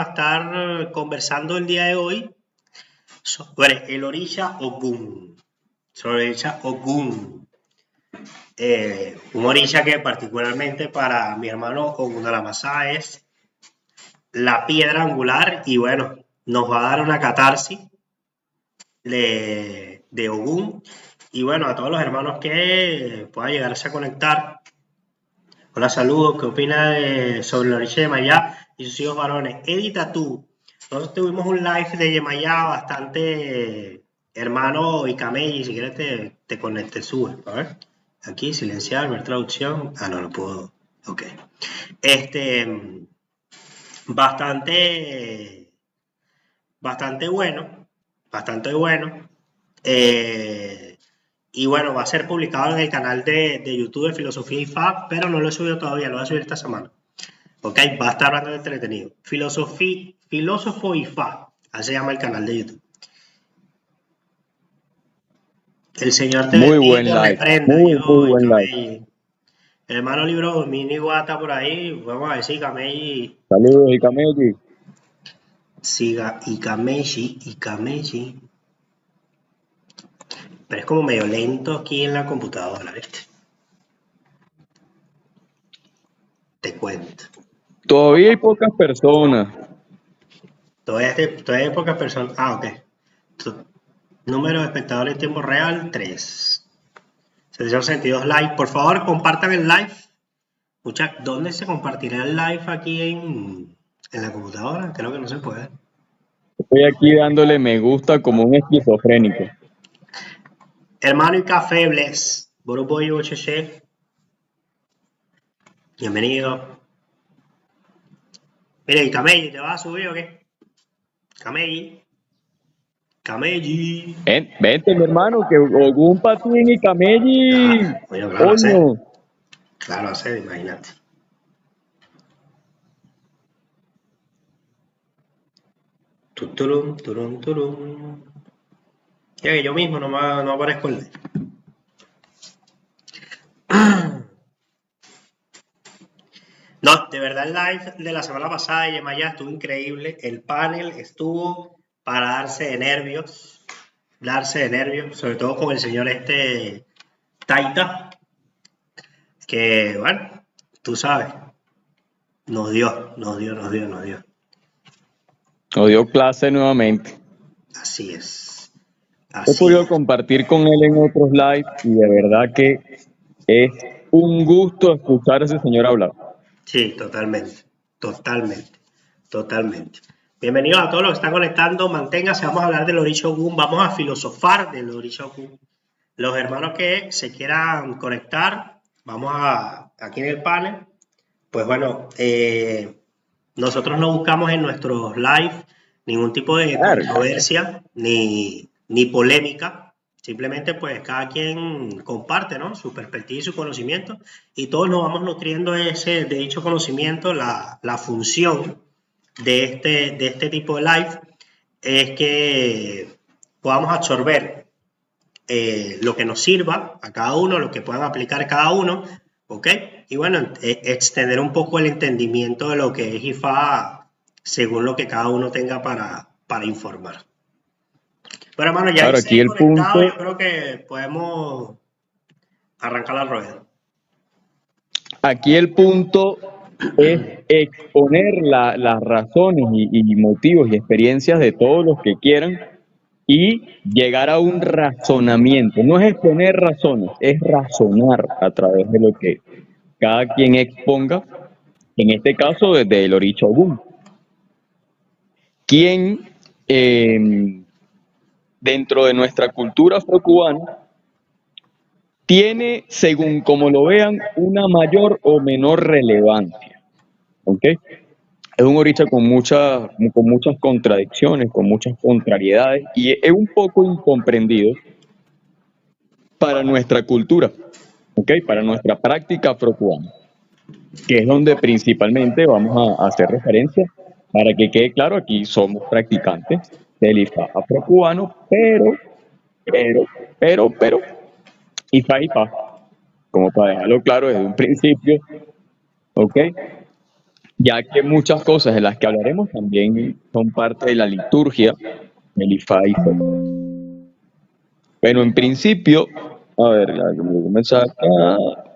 a estar conversando el día de hoy sobre el Orisha Ogun. Sobre el Orisha Ogun. Un Orisha que particularmente para mi hermano Ogunalamasá es la piedra angular y bueno, nos va a dar una catarsis de Ogun. Y bueno, a todos los hermanos que puedan llegarse a conectar. Hola, saludos. ¿Qué opina sobre el Orisha de Yemayá y sus hijos varones? Edita tú. Nosotros tuvimos un live de Yemayá bastante hermano y Camelli. Si quieres te conecte, sube. A ver. Aquí, silenciar, ver traducción. Ah, no puedo. Ok. Bastante, bastante bueno. Bastante bueno. Eh, y bueno, va a ser publicado en el canal de YouTube de Filosofía y Fab, pero no lo he subido todavía, lo voy a subir esta semana. Ok, va a estar bastante entretenido. Filósofo y Fab, así se llama el canal de YouTube. El Señor te Muy bendiga y buen te live, reprenda. muy buen live. Camelli. El hermano libro Mini Guata por ahí, vamos a decir, Camelli. Saludos y Camelli. Siga y Camelli. Pero es como medio lento aquí en la computadora, ¿viste? Te cuento. Todavía hay pocas personas. Todavía hay pocas personas. Ah, ok. Número de espectadores en tiempo real, 3. 762 likes. Por favor, compartan el live. ¿Dónde se compartirá el live aquí en la computadora? Creo que no se puede. Estoy aquí dándole me gusta como un esquizofrénico. Hermano y café, bless. Boruboy Chef. Bienvenido. Mire, ¿y Camelli te vas a subir o qué? Camelli. Vente, mi hermano, que Ogún Patín y Camelli. Bueno, claro, Coño. Claro, imagínate. Turum. Ya que yo mismo no aparezco en live. No, de verdad el live de la semana pasada de Yemayá estuvo increíble. El panel estuvo para darse de nervios, sobre todo con el señor Taita, que bueno, tú sabes, nos dio. Nos dio clase nuevamente. Así es. He podido compartir con él en otros lives y de verdad que es un gusto escuchar a ese señor hablar. Sí, totalmente. Bienvenidos a todos los que están conectando. Manténgase, vamos a hablar del Orisha Ogun, vamos a filosofar del Orisha Ogun. Los hermanos que se quieran conectar, aquí en el panel. Pues bueno, nosotros no buscamos en nuestros live ningún tipo de controversia ni polémica. Simplemente pues cada quien comparte, ¿no?, su perspectiva y su conocimiento y todos nos vamos nutriendo de dicho conocimiento. La función de este tipo de live es que podamos absorber lo que nos sirva a cada uno, lo que puedan aplicar cada uno, ¿ok? Y bueno, extender un poco el entendimiento de lo que es IFA según lo que cada uno tenga para informar. Bueno, hermano, ya claro, aquí el conectado, punto, yo creo que podemos arrancar la rueda. aquí el punto es exponer las razones y motivos y experiencias de todos los que quieran y llegar a un razonamiento. No es exponer razones, es razonar a través de lo que cada quien exponga, en este caso desde el Orisha Ogun. Quien dentro de nuestra cultura afrocubana tiene, según como lo vean, una mayor o menor relevancia. ¿Ok? Es un orisha con muchas contradicciones, con muchas contrariedades y es un poco incomprendido para nuestra cultura, ¿ok? Para nuestra práctica afrocubana, que es donde principalmente vamos a hacer referencia. Para que quede claro, aquí somos practicantes del IFA afrocubano, pero, IFA, como para dejarlo claro desde un principio, ¿ok? ya que muchas cosas de las que hablaremos también son parte de la liturgia del Ifá y Fe. Pero en principio, a ver, voy a comenzar acá.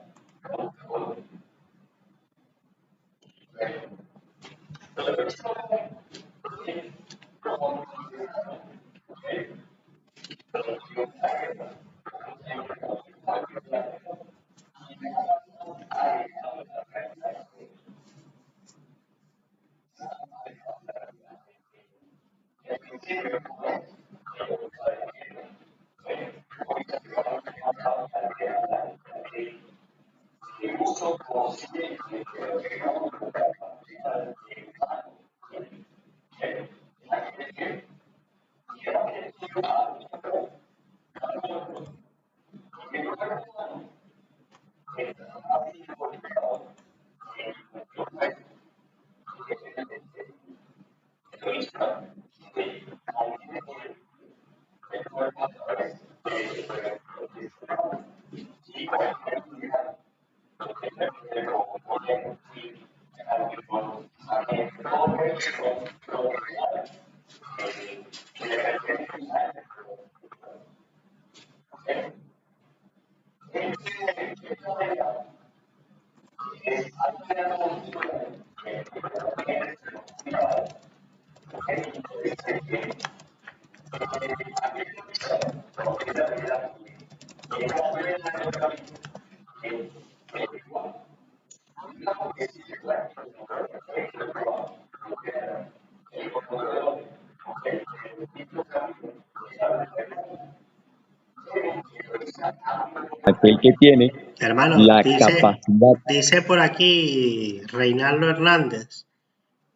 Aquel que tiene Hermano, la dice, capacidad. dice por aquí Reinaldo Hernández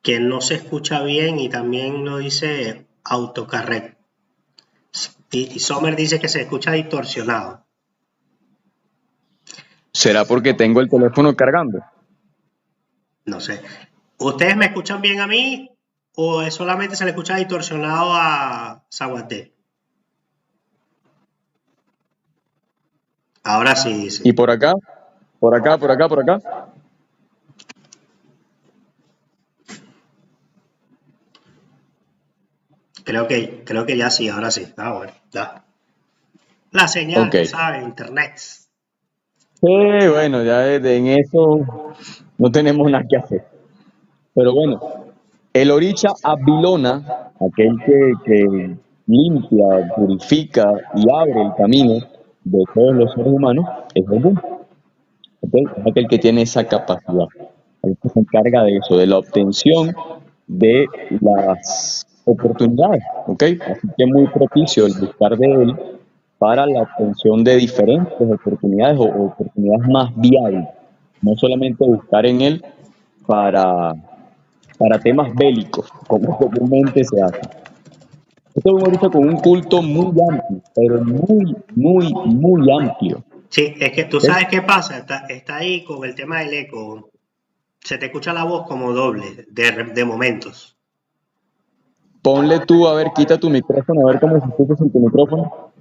que no se escucha bien y también lo dice autocorrect. Y Sommer dice que se escucha distorsionado. ¿Será porque tengo el teléfono cargando? No sé. ¿Ustedes me escuchan bien a mí o solamente se le escucha distorsionado a Zaguate? Ahora sí, Y dice. por acá, por acá, por acá, por acá. Creo que ya sí, ahora sí. Ah, bueno, ya. La señal, Ok. tú sabes, internet. Bueno, ya en eso no tenemos nada que hacer. Pero bueno, el oricha abilona, aquel que limpia, purifica y abre el camino de todos los seres humanos, es Ogún. ¿Ok? Es aquel que tiene esa capacidad. El que se encarga de eso, de la obtención de las oportunidades. ¿Ok? Así que muy propicio el buscar de él para la obtención de diferentes oportunidades o oportunidades más viables. No solamente buscar en él para, para temas bélicos, como comúnmente se hace. Esto es un ahorita con un culto muy amplio, pero muy, muy, muy amplio. Sí, es que tú ¿Ok? sabes qué pasa, está ahí con el tema del eco. Se te escucha la voz como doble de momentos. Ponle tú, a ver, quita tu micrófono, a ver cómo se escucha sin tu micrófono.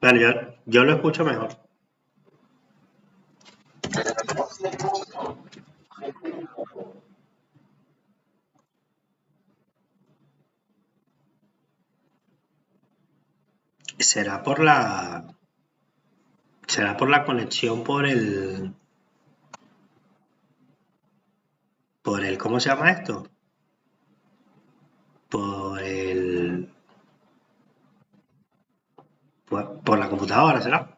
Bueno, yo lo escucho mejor. Será por será por la conexión ¿cómo se llama esto? Por el, por la computadora, ¿será?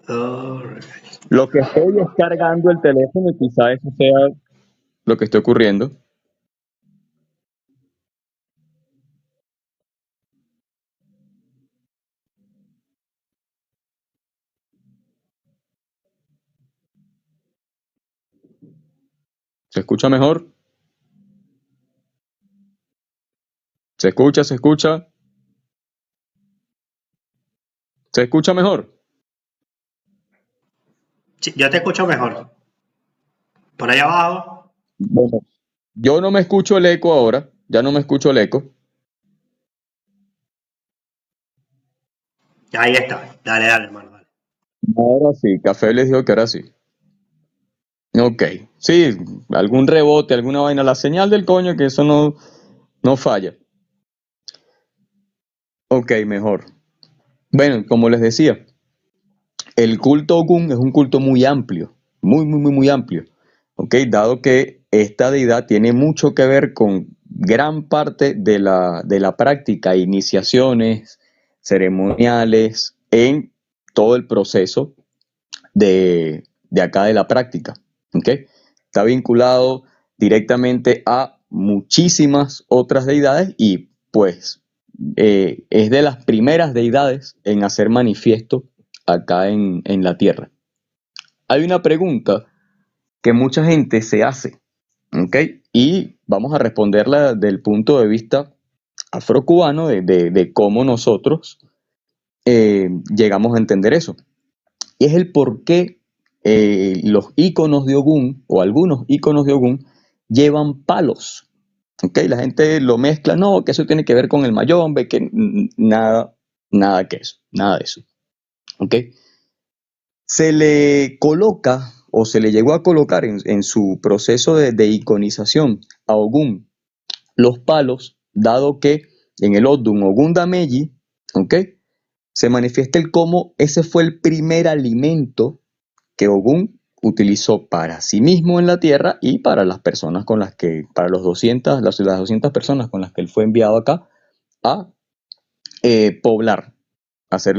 Alright. Lo que estoy es cargando el teléfono y quizá eso sea lo que esté ocurriendo. ¿Se escucha mejor? ¿Se escucha? ¿Se escucha? ¿Se escucha mejor? Sí, yo te escucho mejor. Por ahí abajo. Bueno, yo no me escucho el eco ahora, ya no me escucho el eco. Ahí está. Dale, dale, hermano. Dale. Ahora sí, Café les dijo que ahora sí. Ok, sí, algún rebote, alguna vaina, la señal del coño, que eso no falla. Ok, mejor. Bueno, como les decía, el culto Ogún es un culto muy amplio, muy amplio. Ok, dado que esta deidad tiene mucho que ver con gran parte de la práctica, iniciaciones, ceremoniales, en todo el proceso de acá de la práctica. ¿Okay? Está vinculado directamente a muchísimas otras deidades y pues es de las primeras deidades en hacer manifiesto acá en la tierra. Hay una pregunta que mucha gente se hace, ¿ok? Y vamos a responderla del punto de vista afrocubano de cómo nosotros llegamos a entender eso. Y es el por qué los iconos de Ogún o algunos iconos de Ogún llevan palos. ¿Okay? La gente lo mezcla, no, que eso tiene que ver con el mayombe, que nada que eso, nada de eso. ¿Okay? Se le coloca o se le llegó a colocar en su proceso de iconización a Ogún los palos, dado que en el Odun Ogún Dameji, ¿okay? Se manifiesta el cómo ese fue el primer alimento que Ogún utilizó para sí mismo en la tierra y para las personas con las que, para las 200 personas con las que él fue enviado acá a poblar, a hacer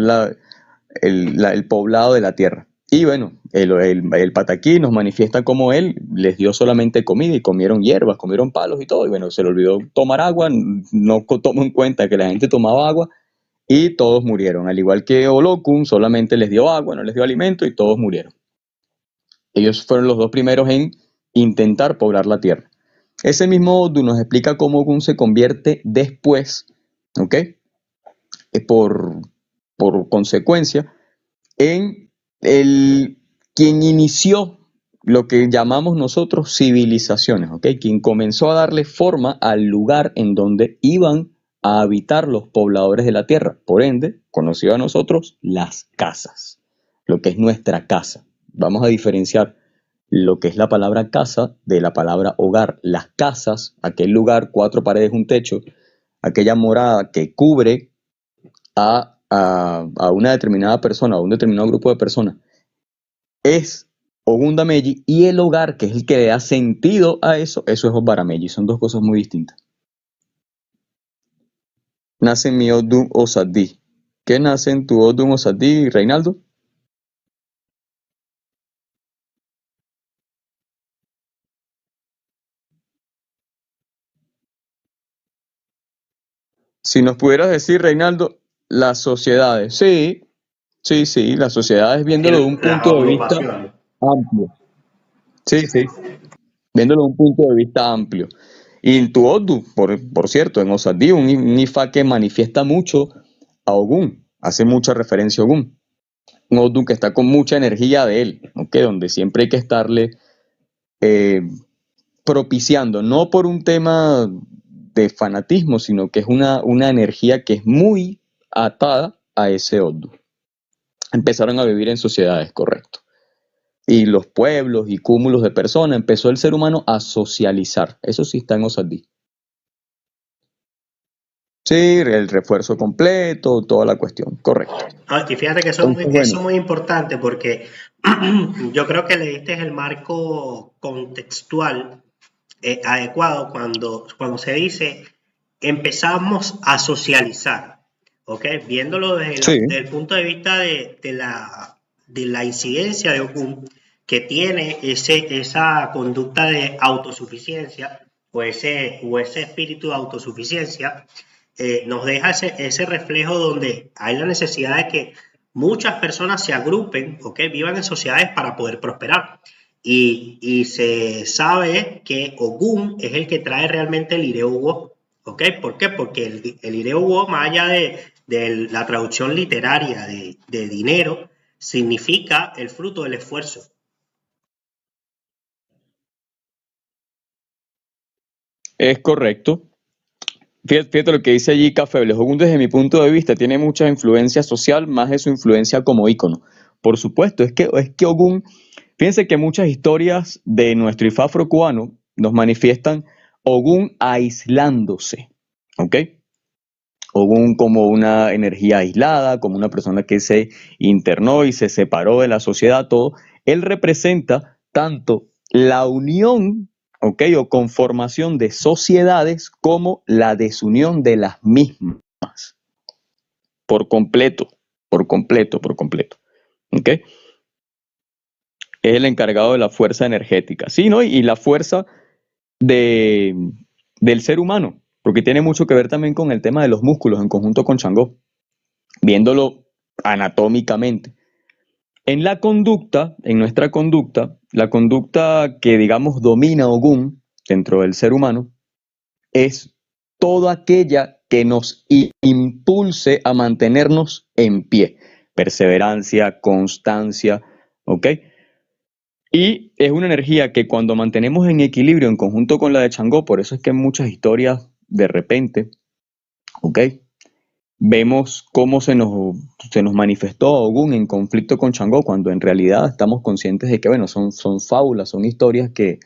el poblado de la tierra. Y bueno, el pataquí nos manifiesta cómo él les dio solamente comida y comieron hierbas, comieron palos y todo. Y bueno, se le olvidó tomar agua, no tomó en cuenta que la gente tomaba agua y todos murieron. Al igual que Olokun, solamente les dio agua, no les dio alimento y todos murieron. Ellos fueron los dos primeros en intentar poblar la tierra. Ese mismo Odu nos explica cómo Ogun se convierte después, ¿ok? Por, por consecuencia, en quien inició lo que llamamos nosotros civilizaciones, ¿ok? Quien comenzó a darle forma al lugar en donde iban a habitar los pobladores de la tierra. Por ende, conocido a nosotros, las casas, lo que es nuestra casa. Vamos a diferenciar lo que es la palabra casa de la palabra hogar. Las casas, aquel lugar, 4 paredes, un techo, aquella morada que cubre a una determinada persona, a un determinado grupo de personas, es Ogún Dameji, y el hogar, que es el que le da sentido a eso es Obarameji. Son dos cosas muy distintas. Nace en mi Odun Osadí. ¿Qué nace en tu Odun Osadí, Reinaldo? Si nos pudieras decir, Reinaldo, las sociedades. Sí, las sociedades viéndolo de un Las punto de vista agrupaciones. amplio. Sí, viéndolo de un punto de vista amplio. Y en tu Odu, por cierto, en Osadí, un Ifa que manifiesta mucho a Ogún, hace mucha referencia a Ogún. Un Odu que está con mucha energía de él, ¿okay? Donde siempre hay que estarle eh, propiciando, no por un tema de fanatismo, sino que es una energía que es muy atada a ese Odu. Empezaron a vivir en sociedades, correcto. Y los pueblos y cúmulos de personas, empezó el ser humano a socializar. Eso sí está en Osadí. Sí, el refuerzo completo, toda la cuestión, correcto. Y fíjate que Entonces, eso bueno, es muy importante porque yo creo que le diste el marco contextual adecuado cuando se dice empezamos a socializar, ¿ok? Viéndolo sí, desde el punto de vista de la incidencia de Okun, que tiene esa conducta de autosuficiencia o ese espíritu de autosuficiencia, nos deja ese reflejo donde hay la necesidad de que muchas personas se agrupen, ¿ok? Vivan en sociedades para poder prosperar. Y se sabe que Ogún es el que trae realmente el Ireugo, ¿ok? ¿Por qué? Porque el Ireugo, más allá de la traducción literaria de dinero, significa el fruto del esfuerzo, Es correcto. Fíjate lo que dice allí Cafebles. Ogún, desde mi punto de vista, tiene mucha influencia social, más de su influencia como ícono. Por supuesto, es que Ogún, fíjense que muchas historias de nuestro Ifá afrocubano nos manifiestan Ogún aislándose, ¿ok? Ogún como una energía aislada, como una persona que se internó y se separó de la sociedad, todo. Él representa tanto la unión, ¿ok? O conformación de sociedades como la desunión de las mismas, por completo, por completo, por completo, ¿ok? Es el encargado de la fuerza energética, ¿sí, no? Y la fuerza de, del ser humano, porque tiene mucho que ver también con el tema de los músculos en conjunto con Changó, viéndolo anatómicamente. En la conducta, en nuestra conducta, la conducta que digamos domina Ogún dentro del ser humano es toda aquella que nos impulse a mantenernos en pie. Perseverancia, constancia, ¿ok? Y es una energía que cuando mantenemos en equilibrio en conjunto con la de Changó, por eso es que en muchas historias de repente, ¿ok? Vemos cómo se nos manifestó Ogún en conflicto con Changó, cuando en realidad estamos conscientes de que, bueno, son fábulas, son historias que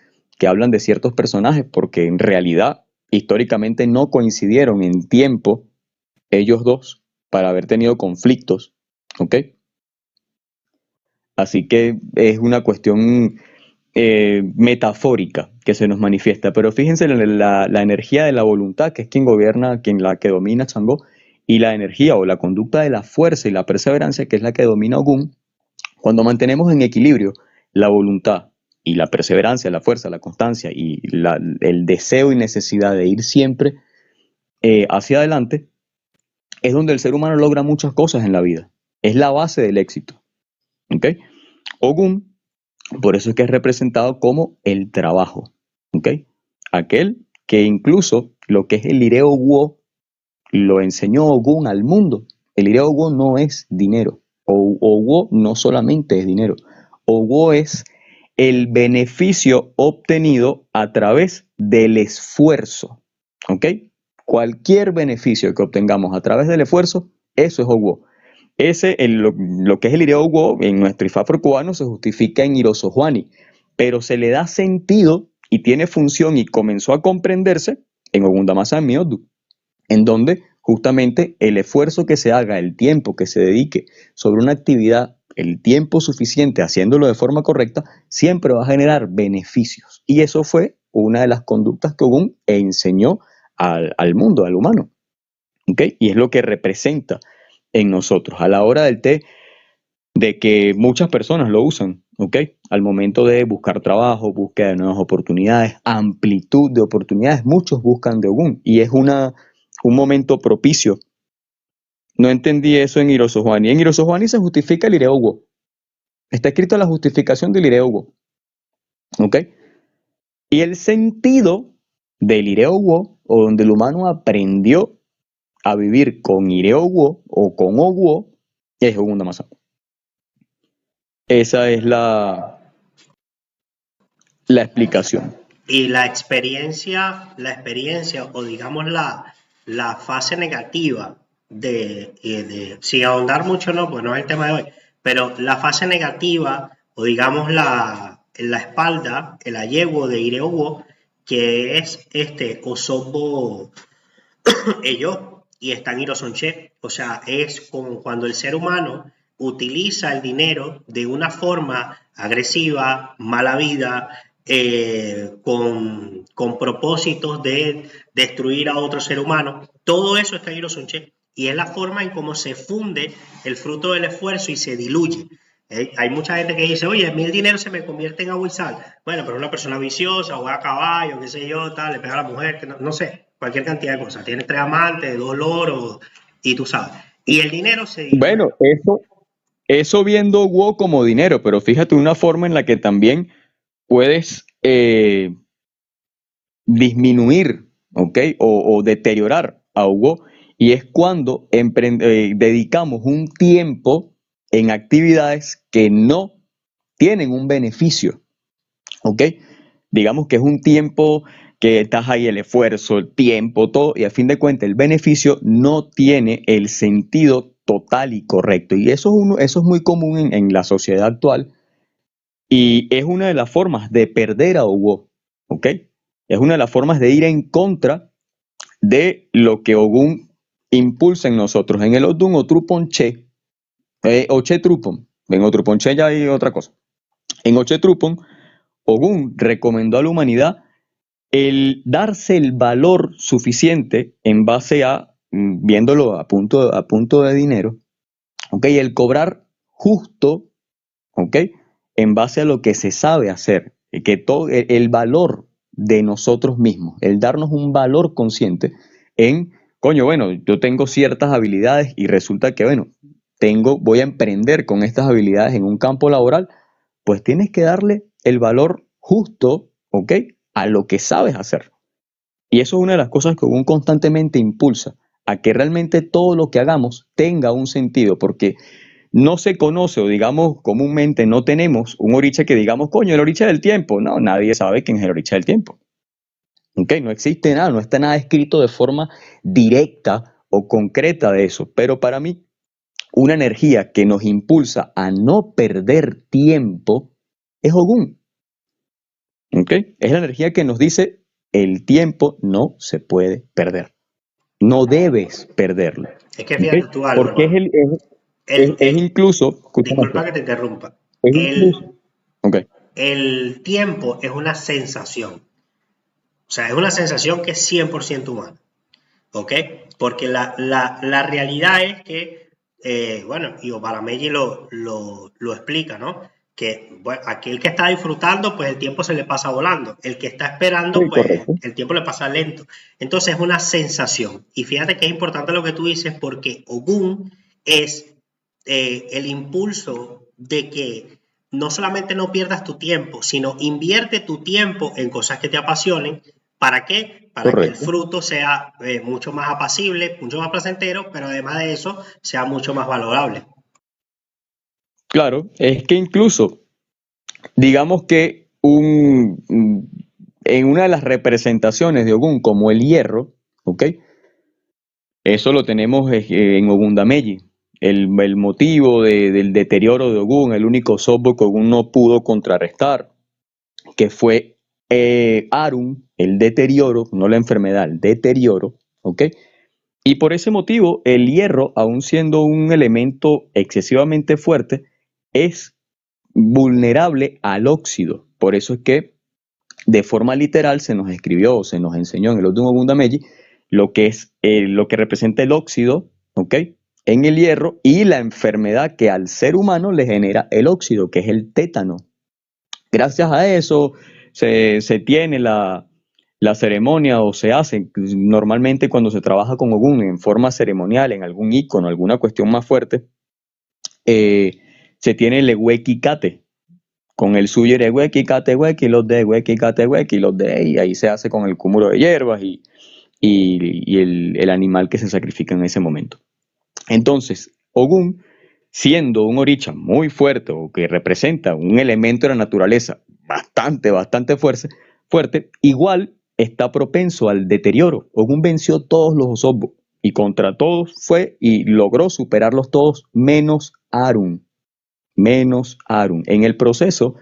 hablan de ciertos personajes, porque en realidad históricamente no coincidieron en tiempo ellos dos para haber tenido conflictos, ¿ok? Así que es una cuestión metafórica que se nos manifiesta. Pero fíjense en la energía de la voluntad, que es quien gobierna, la que domina Changó, y la energía o la conducta de la fuerza y la perseverancia, que es la que domina Ogún. Cuando mantenemos en equilibrio la voluntad y la perseverancia, la fuerza, la constancia y el deseo y necesidad de ir siempre hacia adelante, es donde el ser humano logra muchas cosas en la vida. Es la base del éxito. ¿Ok? Ogún, por eso es que es representado como el trabajo, ¿ok? Aquel que incluso lo que es el Ireo Wo lo enseñó Ogún al mundo. El Ireo Wo no es dinero, Wo no solamente es dinero, Wo es el beneficio obtenido a través del esfuerzo, ¿ok? Cualquier beneficio que obtengamos a través del esfuerzo, eso es Wo. Lo que es el Ireo Wo en nuestro Ifá afrocubano se justifica en Irosojuani, pero se le da sentido y tiene función y comenzó a comprenderse en Ogún Damasan Miodu, en donde justamente el esfuerzo que se haga, el tiempo que se dedique sobre una actividad, el tiempo suficiente haciéndolo de forma correcta, siempre va a generar beneficios. Y eso fue una de las conductas que Ogún enseñó al mundo, al humano, ¿ok? Y es lo que representa en nosotros a la hora del té, de que muchas personas lo usan, ¿ok? Al momento de buscar trabajo, búsqueda de nuevas oportunidades, amplitud de oportunidades, muchos buscan de Ogún y es un momento propicio. No entendí eso en Irosojuani. En Irosojuani se justifica el Ireo Wo. Está escrita la justificación del Ireo Wo, ¿ok? Y el sentido del Ireo Wo, o donde el humano aprendió a vivir con Ireo Wo o con Owo, es Ogún Damasan. Esa es la explicación. Y la experiencia o digamos la fase negativa sin ahondar mucho, no, pues no es el tema de hoy, pero la fase negativa o digamos en la espalda, el ayegua de Ireuwo, que es este Osobbo ello y está en Irosonche, o sea, es como cuando el ser humano utiliza el dinero de una forma agresiva, mala vida, con propósitos de destruir a otro ser humano. Todo eso está en Irosonche y es la forma en cómo se funde el fruto del esfuerzo y se diluye. Hay mucha gente que dice, oye, a mí el dinero se me convierte en agua y sal. Bueno, pero una persona viciosa, o a caballo, qué sé yo, tal, le pega a la mujer, que no sé, cualquier cantidad de cosas. Tiene 3 amantes, 2 loros, y tú sabes. Y el dinero se diluye. Bueno, eso viendo Wo como dinero, pero fíjate una forma en la que también puedes disminuir, ¿ok? O deteriorar a Wo, y es cuando dedicamos un tiempo en actividades que no tienen un beneficio, ¿ok? Digamos que es un tiempo que estás ahí el esfuerzo, el tiempo, todo, y a fin de cuentas el beneficio no tiene el sentido total y correcto. Y eso es muy común en la sociedad actual y es una de las formas de perder a Ogún, ¿ok? Es una de las formas de ir en contra de lo que Ogún impulsa en nosotros. En el Odun Otruponche, Oche Trupon, en Otruponche ya hay otra cosa. En Oche Trupon, Ogún recomendó a la humanidad el darse el valor suficiente en base a, viéndolo a punto de dinero, ¿ok? El cobrar justo, ¿ok? En base a lo que se sabe hacer, que todo el valor de nosotros mismos, el darnos un valor consciente en, coño, bueno, yo tengo ciertas habilidades y resulta que, bueno, voy a emprender con estas habilidades en un campo laboral, pues tienes que darle el valor justo, ¿ok? A lo que sabes hacer. Y eso es una de las cosas que Ogún constantemente impulsa, a que realmente todo lo que hagamos tenga un sentido, porque no se conoce o digamos comúnmente no tenemos un oricha que digamos, coño, el oricha del tiempo. No, nadie sabe quién es el oricha del tiempo. ¿Ok? No existe nada, no está nada escrito de forma directa o concreta de eso. Pero para mí, una energía que nos impulsa a no perder tiempo es Ogún. ¿Ok? Es la energía que nos dice, el tiempo no se puede perder. No debes perderlo. Es que ¿Ok? fíjate tú algo, Porque hermano. es incluso, escúchame Disculpa esto, que te interrumpa. es incluso, El, ok, el tiempo es una sensación. O sea, es una sensación que es 100% humana. ¿Ok? Porque la realidad es que, bueno, y Obaramelli lo explica, ¿no? Que bueno, aquel que está disfrutando, pues el tiempo se le pasa volando. El que está esperando, sí, pues correcto, el tiempo le pasa lento. Entonces es una sensación. Y fíjate que es importante lo que tú dices porque Ogún es el impulso de que no solamente no pierdas tu tiempo, sino invierte tu tiempo en cosas que te apasionen. ¿Para qué? Para que el correcto. fruto sea mucho más apacible, mucho más placentero, pero además de eso sea mucho más valorable. Claro, es que incluso, digamos que en una de las representaciones de Ogún, como el hierro, ¿ok? Eso lo tenemos en Ogundamelli. El motivo del deterioro de Ogún, el único software que Ogún no pudo contrarrestar, que fue Arun, el deterioro, no la enfermedad, el deterioro, ¿ok? Y por ese motivo, el hierro, aun siendo un elemento excesivamente fuerte, es vulnerable al óxido. Por eso es que de forma literal se nos escribió o se nos enseñó en el Odun Ogundamelli lo que es lo que representa el óxido, ¿ok? En el hierro y la enfermedad que al ser humano le genera el óxido, que es el tétano. Gracias a eso se tiene la ceremonia o se hace normalmente cuando se trabaja con Ogún en forma ceremonial, en algún icono, alguna cuestión más fuerte, eh, se tiene el Eweki Kate, con el suyo de Eweki Kate Eweki, los de Eweki Kate Eweki, los de, y ahí se hace con el cúmulo de hierbas y el animal que se sacrifica en ese momento. Entonces, Ogún, siendo un oricha muy fuerte o que representa un elemento de la naturaleza bastante fuerte, igual está propenso al deterioro. Ogún venció todos los Osobos y contra todos fue y logró superarlos todos menos Arun. Menos Arun. En el proceso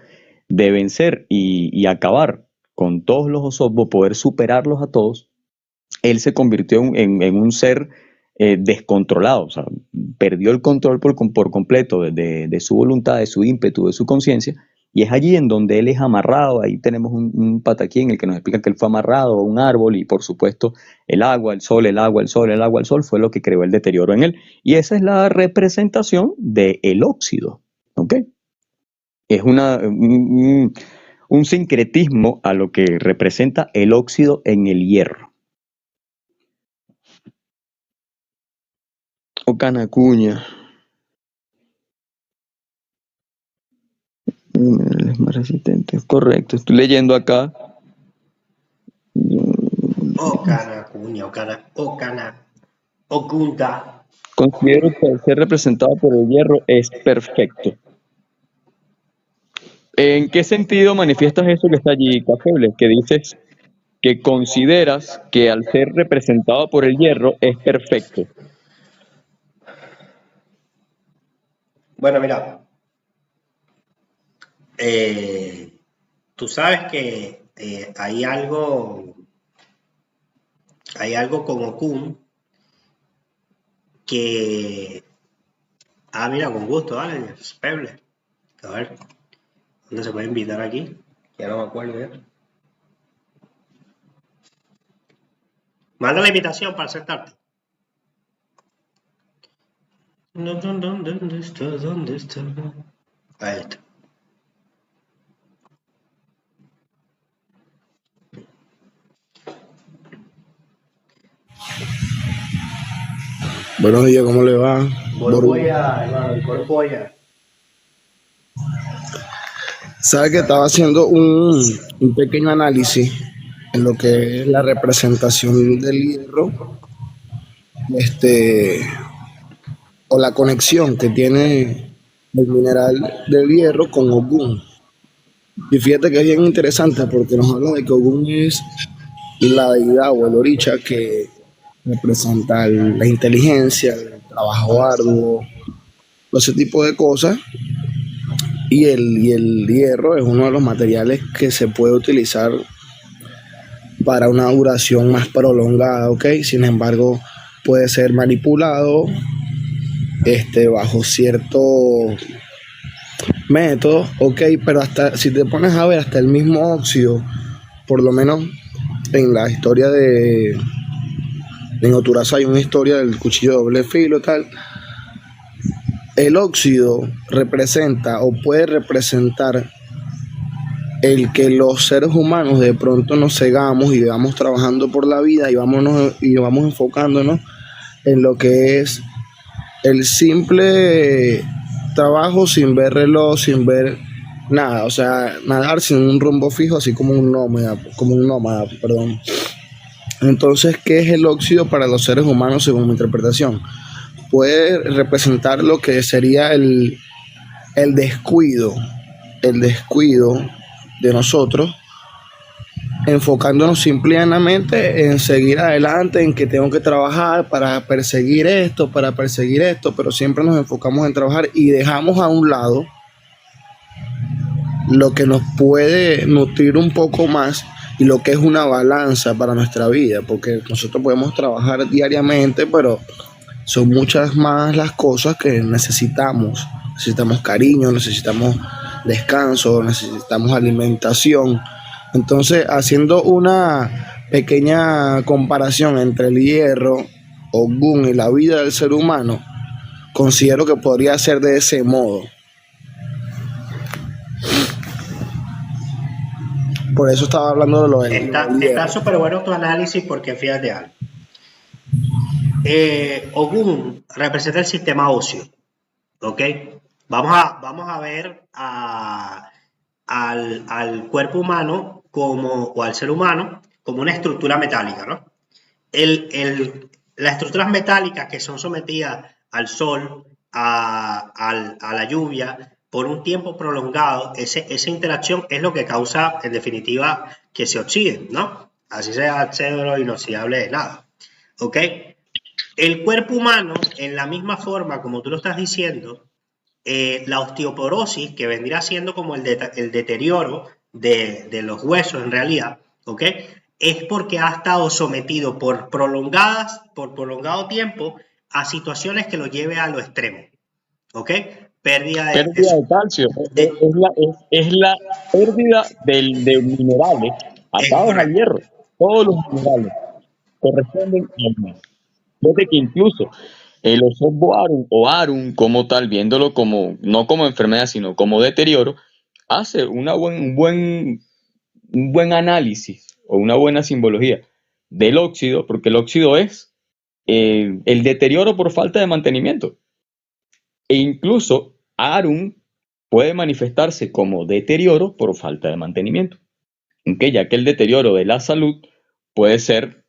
de vencer y acabar con todos los Osobos, poder superarlos a todos, él se convirtió en un ser descontrolado, o sea, perdió el control por completo de su voluntad, de su ímpetu, de su conciencia, y es allí en donde él es amarrado. Ahí tenemos un pataquí en el que nos explica que él fue amarrado a un árbol y por supuesto el agua, el sol, el agua, el sol, el agua, el sol fue lo que creó el deterioro en él. Y esa es la representación del óxido, ¿ok? Es un sincretismo a lo que representa el óxido en el hierro. O Canacuña. Es más resistente. Correcto. Estoy leyendo acá. Ocana, cuña, Ocana, Ocunda. Considero que al ser representado por el hierro es perfecto. ¿En qué sentido manifiestas eso que está allí, Cafeble? Que dices que consideras que al ser representado por el hierro es perfecto? Bueno, mira, tú sabes que hay algo con Okun que, mira, con gusto, vale, es Peble. A ver, ¿dónde se puede invitar aquí? Ya no me acuerdo ya. Manda la invitación para sentarte. ¿Dónde está? ¿Dónde está? Ahí está. Buenos días, ¿cómo le va? Borgoya, hermano, Borgoya. Sabe que estaba haciendo un pequeño análisis en lo que es la representación del hierro, este, o la conexión que tiene el mineral del hierro con Ogún. Y fíjate que es bien interesante porque nos habla de que Ogún es la deidad o el oricha que representa la inteligencia, el trabajo arduo, todo ese tipo de cosas. Y el hierro es uno de los materiales que se puede utilizar para una duración más prolongada, ¿ok? Sin embargo, puede ser manipulado bajo ciertos métodos, ¿ok? Pero hasta, si te pones a ver, hasta el mismo óxido, por lo menos en la historia en Oturaza hay una historia del cuchillo de doble filo, tal. El óxido representa o puede representar el que los seres humanos de pronto nos cegamos y vamos trabajando por la vida y vamos enfocándonos en lo que es el simple trabajo sin ver reloj, sin ver nada, o sea, nadar sin un rumbo fijo, así como un nómada, perdón. Entonces, ¿qué es el óxido para los seres humanos según mi interpretación? Puede representar lo que sería el descuido, el descuido de nosotros, enfocándonos simplemente en seguir adelante, en que tengo que trabajar para perseguir esto, pero siempre nos enfocamos en trabajar y dejamos a un lado lo que nos puede nutrir un poco más y lo que es una balanza para nuestra vida, porque nosotros podemos trabajar diariamente, pero son muchas más las cosas que necesitamos. Necesitamos cariño, necesitamos descanso, necesitamos alimentación. Entonces, haciendo una pequeña comparación entre el hierro, Ogún y la vida del ser humano, considero que podría ser de ese modo. Por eso estaba hablando de lo del Está hierro. súper bueno tu análisis porque fíjate algo. Ogún representa el sistema óseo, ¿ok? Vamos a ver al cuerpo humano o al ser humano como una estructura metálica, ¿no? Las estructuras metálicas que son sometidas al sol, a la lluvia, por un tiempo prolongado, esa interacción es lo que causa, en definitiva, que se oxiden, ¿no? Así sea acero inoxidable de nada, ¿ok? El cuerpo humano, en la misma forma como tú lo estás diciendo, la osteoporosis, que vendría siendo como el deterioro de los huesos en realidad, ¿ok? Es porque ha estado sometido por prolongado tiempo a situaciones que lo lleve a lo extremo, ¿ok? Pérdida de Calcio. de- Es la pérdida de minerales es atados al correcto. hierro. Todos los minerales corresponden al hierro. Fíjate que incluso el Osorbo Arum o Arum como tal, viéndolo como, no como enfermedad, sino como deterioro, hace un buen análisis o una buena simbología del óxido, porque el óxido es el deterioro por falta de mantenimiento. E incluso Arum puede manifestarse como deterioro por falta de mantenimiento. ¿Okay? Ya que el deterioro de la salud puede ser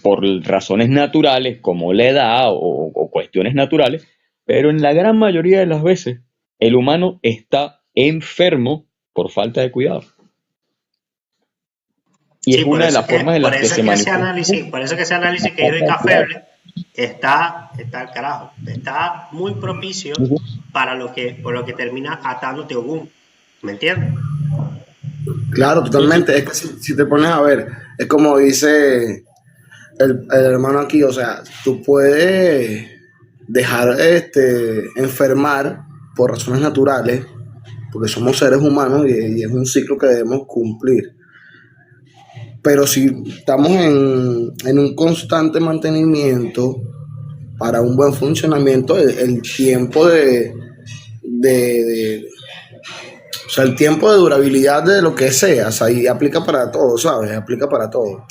por razones naturales como la edad o cuestiones naturales, pero en la gran mayoría de las veces el humano está enfermo por falta de cuidado. y es Sí, una de las formas en por las que eso se es que ese manifiesta. análisis, por eso que ese análisis que dijo Cafeble está al carajo, está muy propicio Ujú. para por lo que termina atándote Ogún, ¿me entiendes? Claro, Sí, sí. totalmente. Es que si te pones a ver, es como dice el hermano aquí, o sea, tú puedes dejar enfermar por razones naturales, porque somos seres humanos y es un ciclo que debemos cumplir. Pero si estamos en un constante mantenimiento para un buen funcionamiento, el tiempo de, o sea, el tiempo de durabilidad de lo que sea, o sea, y aplica para todo, ¿sabes? Aplica para todo.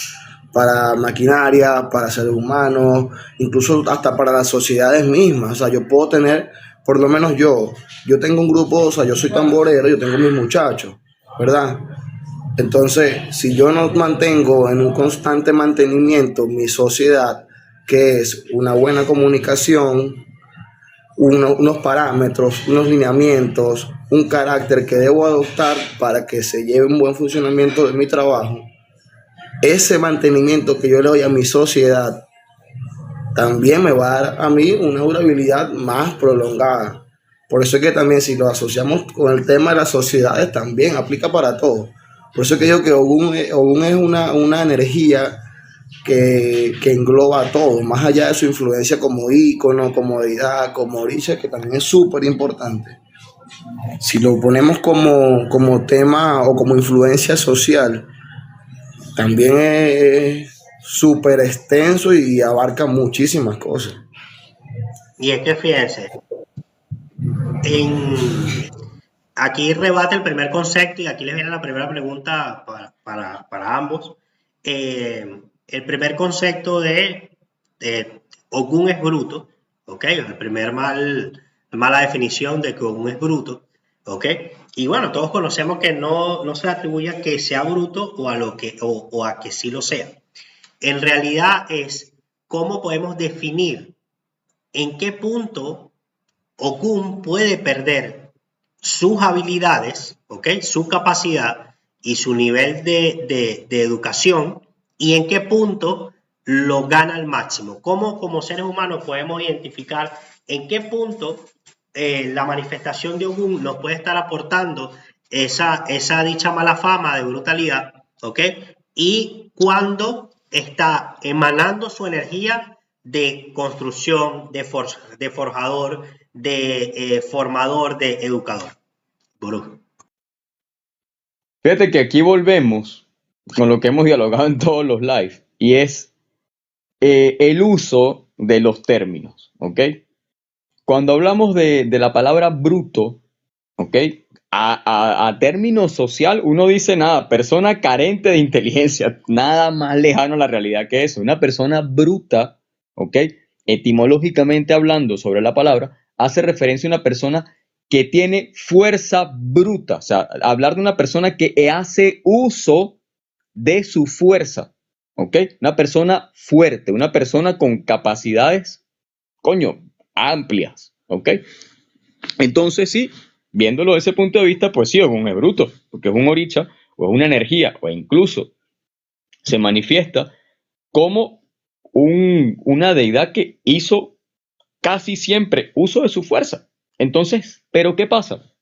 Para maquinaria, para seres humanos, incluso hasta para las sociedades mismas. O sea, yo puedo tener, por lo menos yo tengo un grupo, o sea, yo soy tamborero, yo tengo mis muchachos, ¿verdad? Entonces, si yo no mantengo en un constante mantenimiento mi sociedad, que es una buena comunicación, unos parámetros, unos lineamientos, un carácter que debo adoptar para que se lleve un buen funcionamiento de mi trabajo, ese mantenimiento que yo le doy a mi sociedad también me va a dar a mí una durabilidad más prolongada. Por eso es que también si lo asociamos con el tema de las sociedades, también aplica para todo. Por eso es que digo que Ogún es una energía que engloba todo, más allá de su influencia como ícono, como deidad, como origen, que también es súper importante. Si lo ponemos como tema o como influencia social, también es súper extenso y abarca muchísimas cosas. Y es que fíjense, en, aquí rebate el primer concepto y aquí les viene la primera pregunta para ambos. El primer concepto de Ogún es bruto, ¿ok? El primer mala definición de que Ogún es bruto, ¿ok? Y bueno, todos conocemos que no se atribuye a que sea bruto o a que sí lo sea. En realidad es cómo podemos definir en qué punto Ogún puede perder sus habilidades, ¿ok? Su capacidad y su nivel de educación y en qué punto lo gana al máximo. ¿Cómo como seres humanos podemos identificar en qué punto la manifestación de Ogún nos puede estar aportando esa dicha mala fama de brutalidad, ¿ok? Y cuando está emanando su energía de construcción, de forjador, de formador, de educador. Gurú. Fíjate que aquí volvemos con lo que hemos dialogado en todos los lives, y es el uso de los términos, ¿ok? Cuando hablamos de la palabra bruto, ¿ok? A término social, uno dice nada, persona carente de inteligencia, nada más lejano a la realidad que eso. Una persona bruta, ¿ok? Etimológicamente hablando sobre la palabra, hace referencia a una persona que tiene fuerza bruta, o sea, hablar de una persona que hace uso de su fuerza, ¿ok? Una persona fuerte, una persona con capacidades, coño, amplias, ¿ok? Entonces sí, viéndolo desde ese punto de vista, pues sí, Ogún es bruto, porque es un oricha, o es una energía, o incluso se manifiesta como una deidad que hizo casi siempre uso de su fuerza. Entonces, ¿pero qué pasa?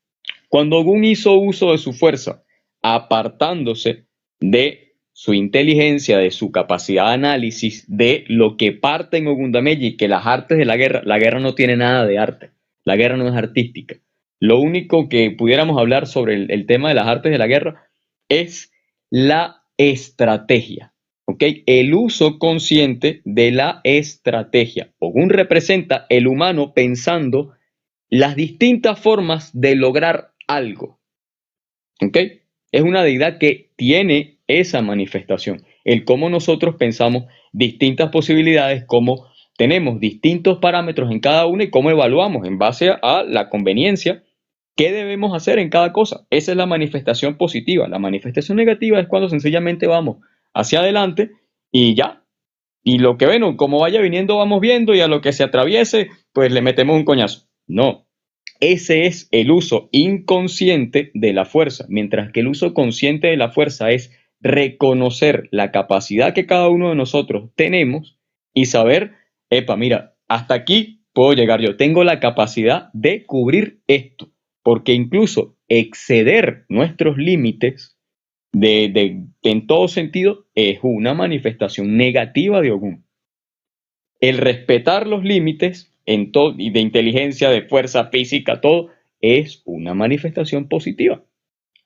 Cuando Ogún hizo uso de su fuerza, apartándose de su inteligencia, de su capacidad de análisis, de lo que parte en Ogundameji, que las artes de la guerra no tiene nada de arte, la guerra no es artística. Lo único que pudiéramos hablar sobre el tema de las artes de la guerra es la estrategia, ¿ok? El uso consciente de la estrategia. Ogún representa el humano pensando las distintas formas de lograr algo, ¿ok? Es una deidad que tiene esa manifestación, el cómo nosotros pensamos distintas posibilidades, cómo tenemos distintos parámetros en cada una y cómo evaluamos en base a la conveniencia qué debemos hacer en cada cosa. Esa es la manifestación positiva. La manifestación negativa es cuando sencillamente vamos hacia adelante y ya. Y lo que ven, como vaya viniendo, vamos viendo y a lo que se atraviese, pues le metemos un coñazo. No, ese es el uso inconsciente de la fuerza, mientras que el uso consciente de la fuerza es reconocer la capacidad que cada uno de nosotros tenemos y saber, epa, mira, hasta aquí puedo llegar yo, tengo la capacidad de cubrir esto, porque incluso exceder nuestros límites en todo sentido es una manifestación negativa de Ogún. El respetar los límites y de inteligencia, de fuerza física, todo, es una manifestación positiva.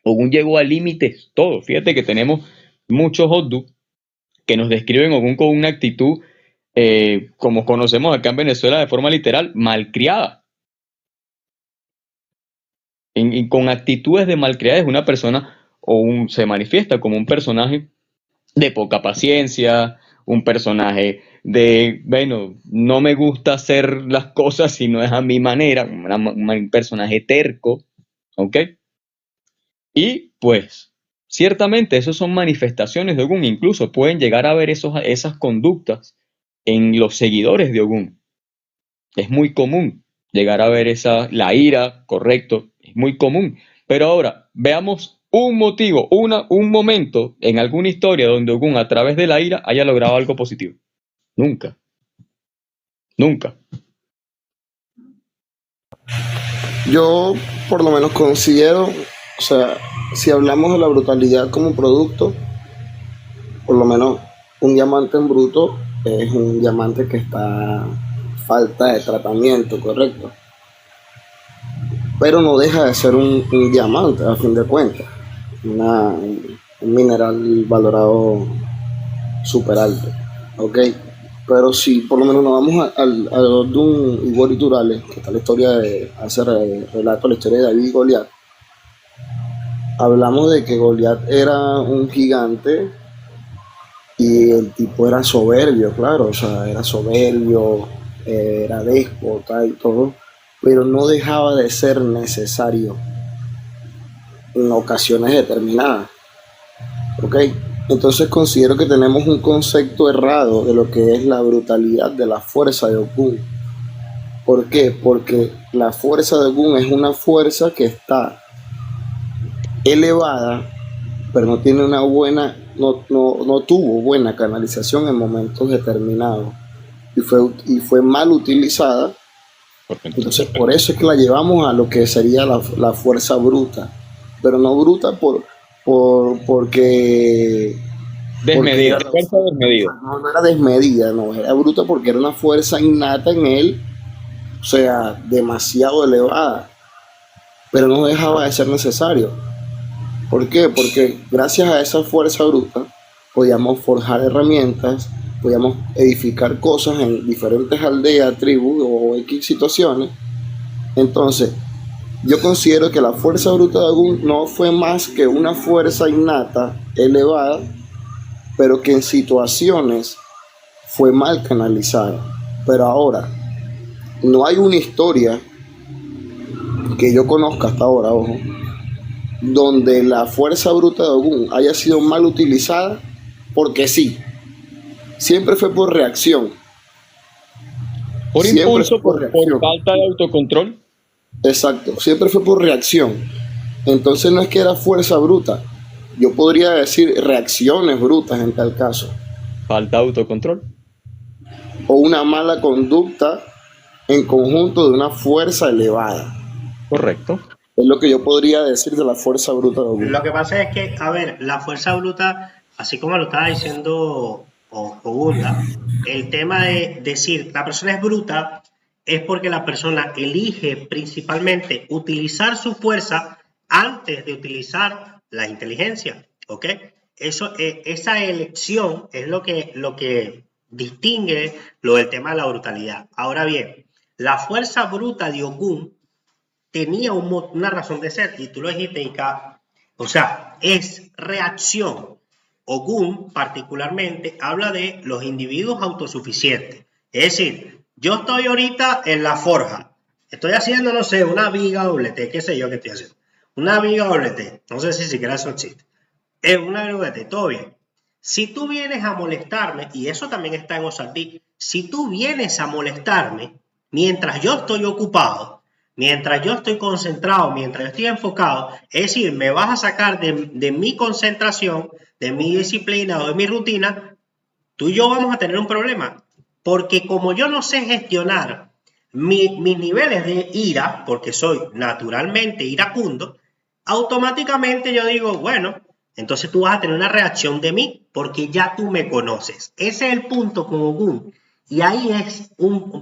Ogún llegó a límites, todo. Fíjate que tenemos muchos Odu que nos describen Ogún con una actitud, como conocemos acá en Venezuela de forma literal, malcriada. Con actitudes de malcriada es una persona se manifiesta como un personaje de poca paciencia, un personaje bueno, no me gusta hacer las cosas si no es a mi manera, un personaje terco, ¿ok? Y pues, ciertamente, esas son manifestaciones de Ogún, incluso pueden llegar a ver esas conductas en los seguidores de Ogún. Es muy común llegar a ver la ira, correcto, es muy común. Pero ahora, veamos un motivo, un momento en alguna historia donde Ogún a través de la ira haya logrado algo positivo. Nunca. Nunca. Yo por lo menos considero, o sea, si hablamos de la brutalidad como producto, por lo menos un diamante en bruto es un diamante que está falta de tratamiento, correcto. Pero no deja de ser un diamante a fin de cuentas, un mineral valorado súper alto, ¿ok? Pero si por lo menos nos vamos al Odún y Gori Turales, que está la historia hace relato la historia de David y Goliat, hablamos de que Goliat era un gigante y el tipo era soberbio, claro, o sea, era soberbio, era déspota y todo, pero no dejaba de ser necesario en ocasiones determinadas, ¿ok? Entonces considero que tenemos un concepto errado de lo que es la brutalidad de la fuerza de Ogún. ¿Por qué? Porque la fuerza de Ogún es una fuerza que está elevada, pero no tiene una buena, no tuvo buena canalización en momentos determinados y fue mal utilizada. Entonces por eso es que la llevamos a lo que sería la fuerza bruta, pero no bruta porque desmedida, fuerza desmedida. No era desmedida, no, era bruta porque era una fuerza innata en él, o sea, demasiado elevada, pero no dejaba de ser necesario. ¿Por qué? Porque gracias a esa fuerza bruta podíamos forjar herramientas, podíamos edificar cosas en diferentes aldeas, tribus o X situaciones. Entonces, yo considero que la fuerza bruta de Ogún no fue más que una fuerza innata, elevada, pero que en situaciones fue mal canalizada. Pero ahora, no hay una historia que yo conozca hasta ahora, ojo, donde la fuerza bruta de Ogún haya sido mal utilizada porque sí. Siempre fue por reacción. Por impulso, por falta de autocontrol. Exacto, siempre fue por reacción. Entonces no es que era fuerza bruta. Yo podría decir reacciones brutas en tal caso. Falta de autocontrol. O una mala conducta en conjunto de una fuerza elevada. Correcto. Es lo que yo podría decir de la fuerza bruta de Ogún. Lo que pasa es que, a ver, la fuerza bruta, así como lo estaba diciendo Ogunda, el tema de decir la persona es bruta es porque la persona elige principalmente utilizar su fuerza antes de utilizar la inteligencia, ¿ok? Esa elección es lo que distingue lo del tema de la brutalidad. Ahora bien, la fuerza bruta de Ogún tenía una razón de ser, y tú lo dijiste, Ika, o sea, es reacción. Ogún particularmente habla de los individuos autosuficientes, es decir, yo estoy ahorita en la forja, estoy haciendo, no sé, una viga doble T, qué sé yo que estoy haciendo, una viga doble T, no sé si siquiera eso existe, es una viga doble T, todo bien. Si tú vienes a molestarme, y eso también está en Osadí, si tú vienes a molestarme mientras yo estoy ocupado, mientras yo estoy concentrado, mientras yo estoy enfocado, es decir, me vas a sacar de mi concentración, de mi disciplina o de mi rutina, tú y yo vamos a tener un problema. Porque como yo no sé gestionar mis niveles de ira, porque soy naturalmente iracundo, automáticamente yo digo, bueno, entonces tú vas a tener una reacción de mí, porque ya tú me conoces. Ese es el punto con Ogun. Y ahí es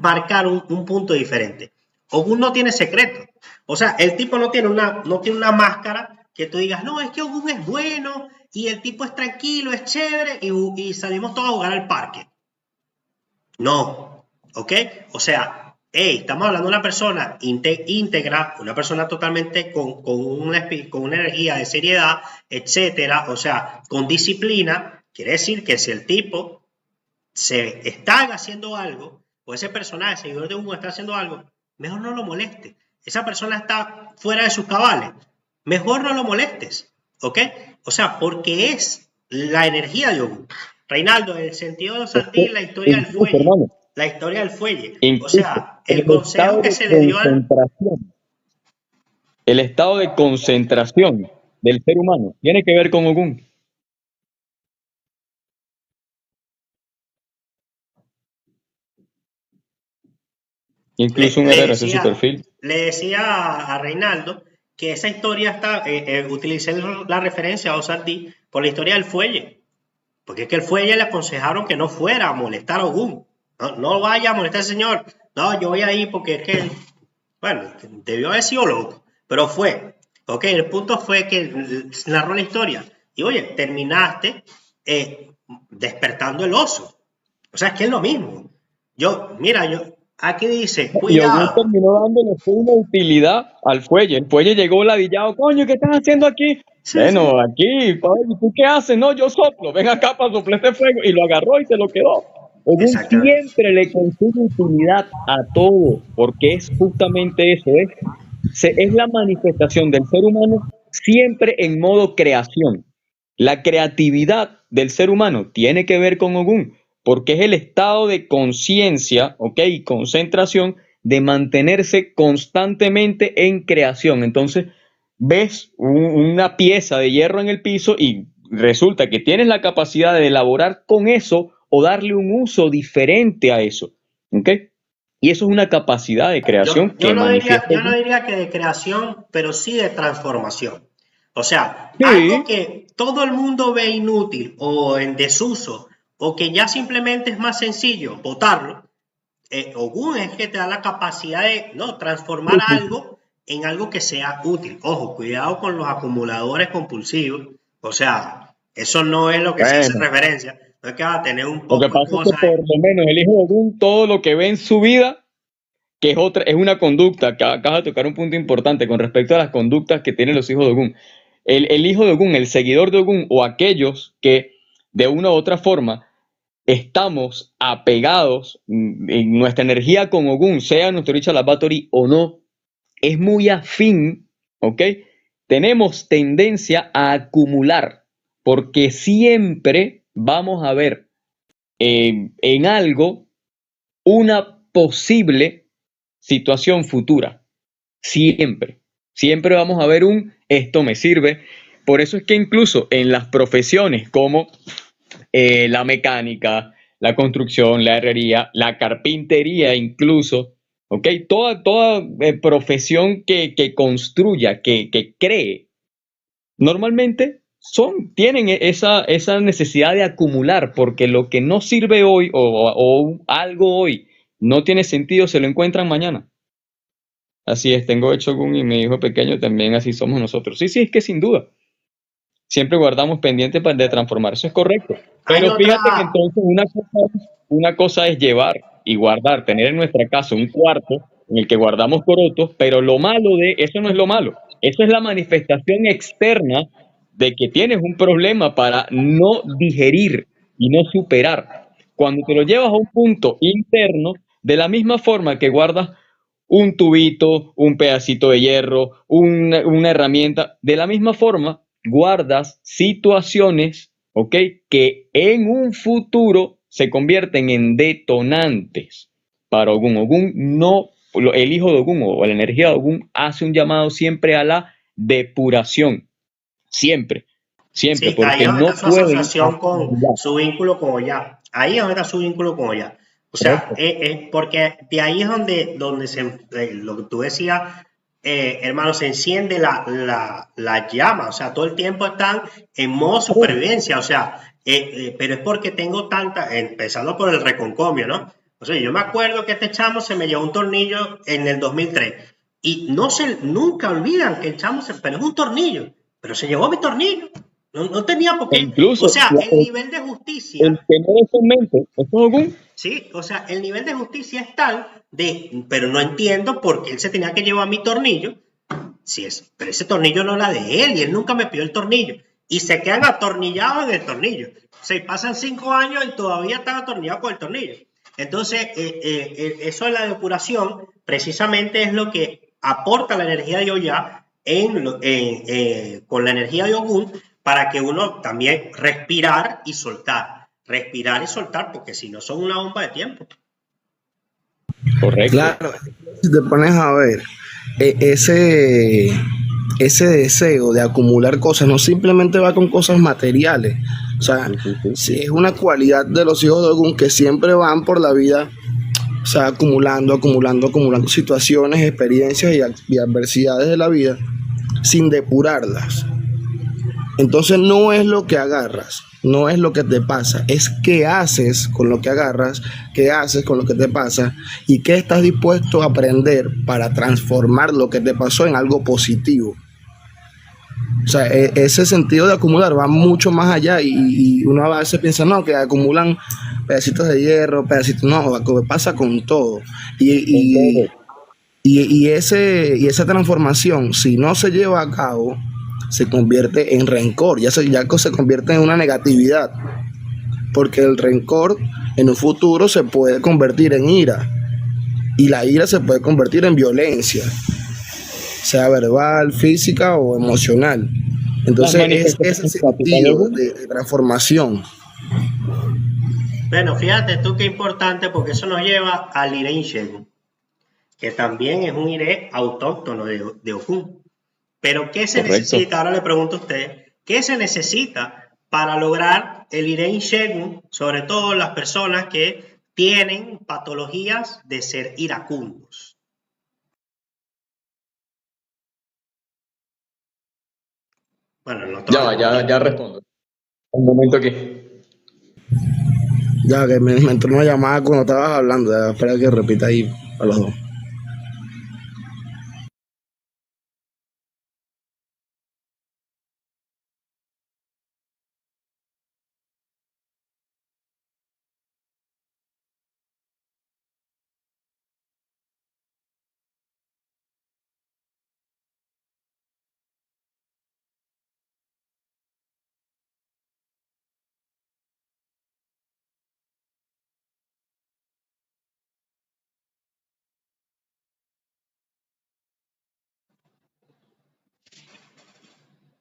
marcar un punto diferente. Ogun no tiene secreto. O sea, el tipo no tiene una máscara que tú digas, no, es que Ogun es bueno y el tipo es tranquilo, es chévere y salimos todos a jugar al parque. No, ¿ok? O sea, hey, estamos hablando de una persona íntegra, una persona totalmente con una energía de seriedad, etcétera, o sea, con disciplina. Quiere decir que si el tipo se está haciendo algo, o ese personaje, seguidor de Hugo, está haciendo algo, mejor no lo moleste. Esa persona está fuera de sus cabales, mejor no lo molestes, ¿ok? O sea, porque es la energía de Hugo. Reinaldo, en el sentido de sentir la historia del Incluso, fuelle, hermano, la historia del fuelle, o incluso sea, el el consejo estado que de se le dio al... concentración, el estado de concentración del ser humano tiene que ver con Ogún. Incluso un error hace su perfil. Le decía a Reinaldo que esa historia está, utilicé la referencia a Osardí por la historia del fuelle, porque es que el fuelle le aconsejaron que no fuera a molestar a Ogún. No, no vaya a molestar al señor. No, yo voy ahí porque es que, bueno, debió haber sido loco, pero fue. Ok, el punto fue que narró la historia. Y oye, terminaste despertando el oso. O sea, es que es lo mismo. Aquí dice, Y Ogún cuidado. terminó dándole una utilidad al fuelle. El fuelle llegó ladillado. Coño, ¿qué estás haciendo aquí? Sí, sí. Bueno, aquí, ¿y tú qué haces? No, yo soplo. Ven acá para soplar este fuego. Y lo agarró y se lo quedó. Ogún Exactamente. siempre le consigue utilidad a todo, porque es justamente eso, es la manifestación del ser humano siempre en modo creación. La creatividad del ser humano tiene que ver con Ogún, porque es el estado de conciencia, ¿ok? Y concentración de mantenerse constantemente en creación. Entonces, ves una pieza de hierro en el piso y resulta que tienes la capacidad de elaborar con eso o darle un uso diferente a eso, ¿ok? Y eso es una capacidad de creación que manifiesta. Yo no diría que de creación, pero sí de transformación. O sea, algo Sí, que todo el mundo ve inútil o en desuso, o que ya simplemente es más sencillo botarlo, Ogún es que te da la capacidad de no transformar sí, sí. algo en algo que sea útil. Ojo, cuidado con los acumuladores compulsivos. O sea, eso no es lo que se hace Bueno, referencia. No es que va a tener un lo que poco de pasa es que cosas. por lo menos el hijo de Ogún, todo lo que ve en su vida, que es una conducta, que acaba de tocar un punto importante con respecto a las conductas que tienen los hijos de Ogún. El hijo de Ogún, el seguidor de Ogún, o aquellos que de una u otra forma estamos apegados en nuestra energía con Ogún, sea nuestro Richard Laboratory o no, es muy afín, ¿ok? Tenemos tendencia a acumular, porque siempre vamos a ver en algo una posible situación futura. Siempre. Siempre vamos a ver esto me sirve. Por eso es que incluso en las profesiones como la mecánica, la construcción, la herrería, la carpintería incluso, ¿ok? Toda profesión que construya, que cree, normalmente tienen esa necesidad de acumular, porque lo que no sirve hoy o algo hoy no tiene sentido, se lo encuentran mañana. Así es, tengo Shogun y mi hijo pequeño también, así somos nosotros. Sí, sí, es que sin duda, siempre guardamos pendiente de transformar, eso es correcto. Hay Pero otra, fíjate que entonces una cosa es llevar y guardar, tener en nuestra casa un cuarto en el que guardamos corotos, pero lo malo de eso no es lo malo, eso es la manifestación externa de que tienes un problema para no digerir y no superar. Cuando te lo llevas a un punto interno, de la misma forma que guardas un tubito, un pedacito de hierro, una herramienta, de la misma forma guardas situaciones, ¿ok? Que en un futuro se convierten en detonantes para Ogún. Ogún no, el hijo de Ogún o la energía de Ogún hace un llamado siempre a la depuración. Siempre, Sí, ahí porque es donde no está su pueden asociación con acumular. su vínculo con Oya. Ahí es donde está su vínculo con Oya. O sea, Correcto. porque de ahí es donde lo que tú decías, hermano, se enciende la llama. O sea, todo el tiempo están en modo supervivencia. O sea, pero es porque tengo empezando por el reconcomio, ¿no? O sea, yo me acuerdo que este chamo se me llevó un tornillo en el 2003 y nunca olvidan que el chamo pero es un tornillo, pero se llevó mi tornillo. No tenía por E qué. O incluso sea, el nivel de el justicia, tener eso en mente, eso es Ogún. ¿sí? O sea, el nivel de justicia es tal pero no entiendo por qué él se tenía que llevar mi tornillo. Pero ese tornillo no era de él y él nunca me pidió el tornillo. Y se quedan atornillados en el tornillo. O sea, pasan 5 años y todavía están atornillados con el tornillo. Entonces, eso de la depuración precisamente es lo que aporta la energía de Oya con la energía de Ogún para que uno también respirar y soltar, porque si no son una bomba de tiempo. Correcto. Claro, si te pones a ver, ese deseo de acumular cosas no simplemente va con cosas materiales. O sea, si es una cualidad de los hijos de Ogún que siempre van por la vida, o sea, acumulando situaciones, experiencias y adversidades de la vida sin depurarlas. Entonces no es lo que agarras, no es lo que te pasa, es qué haces con lo que agarras, qué haces con lo que te pasa y qué estás dispuesto a aprender para transformar lo que te pasó en algo positivo. O sea, ese sentido de acumular va mucho más allá y uno a veces piensa, no, que acumulan pedacitos de hierro, pedacitos, no, pasa con todo. Y esa transformación, si no se lleva a cabo, se convierte en rencor, ya se convierte en una negatividad, porque el rencor en un futuro se puede convertir en ira, y la ira se puede convertir en violencia, sea verbal, física o emocional. Entonces es ese sentido de transformación. Bueno, fíjate tú qué importante, porque eso nos lleva al Iré Shegu, que también es un Iré autóctono de Ogún. Pero ¿qué se necesita? Ahora le pregunto a usted, ¿qué se necesita para lograr el Iré Shegu, sobre todo las personas que tienen patologías de ser iracundos? Bueno, no ya respondo. Un momento que... Ya, que me entró una llamada cuando estabas hablando, ya, espera que repita ahí a los dos.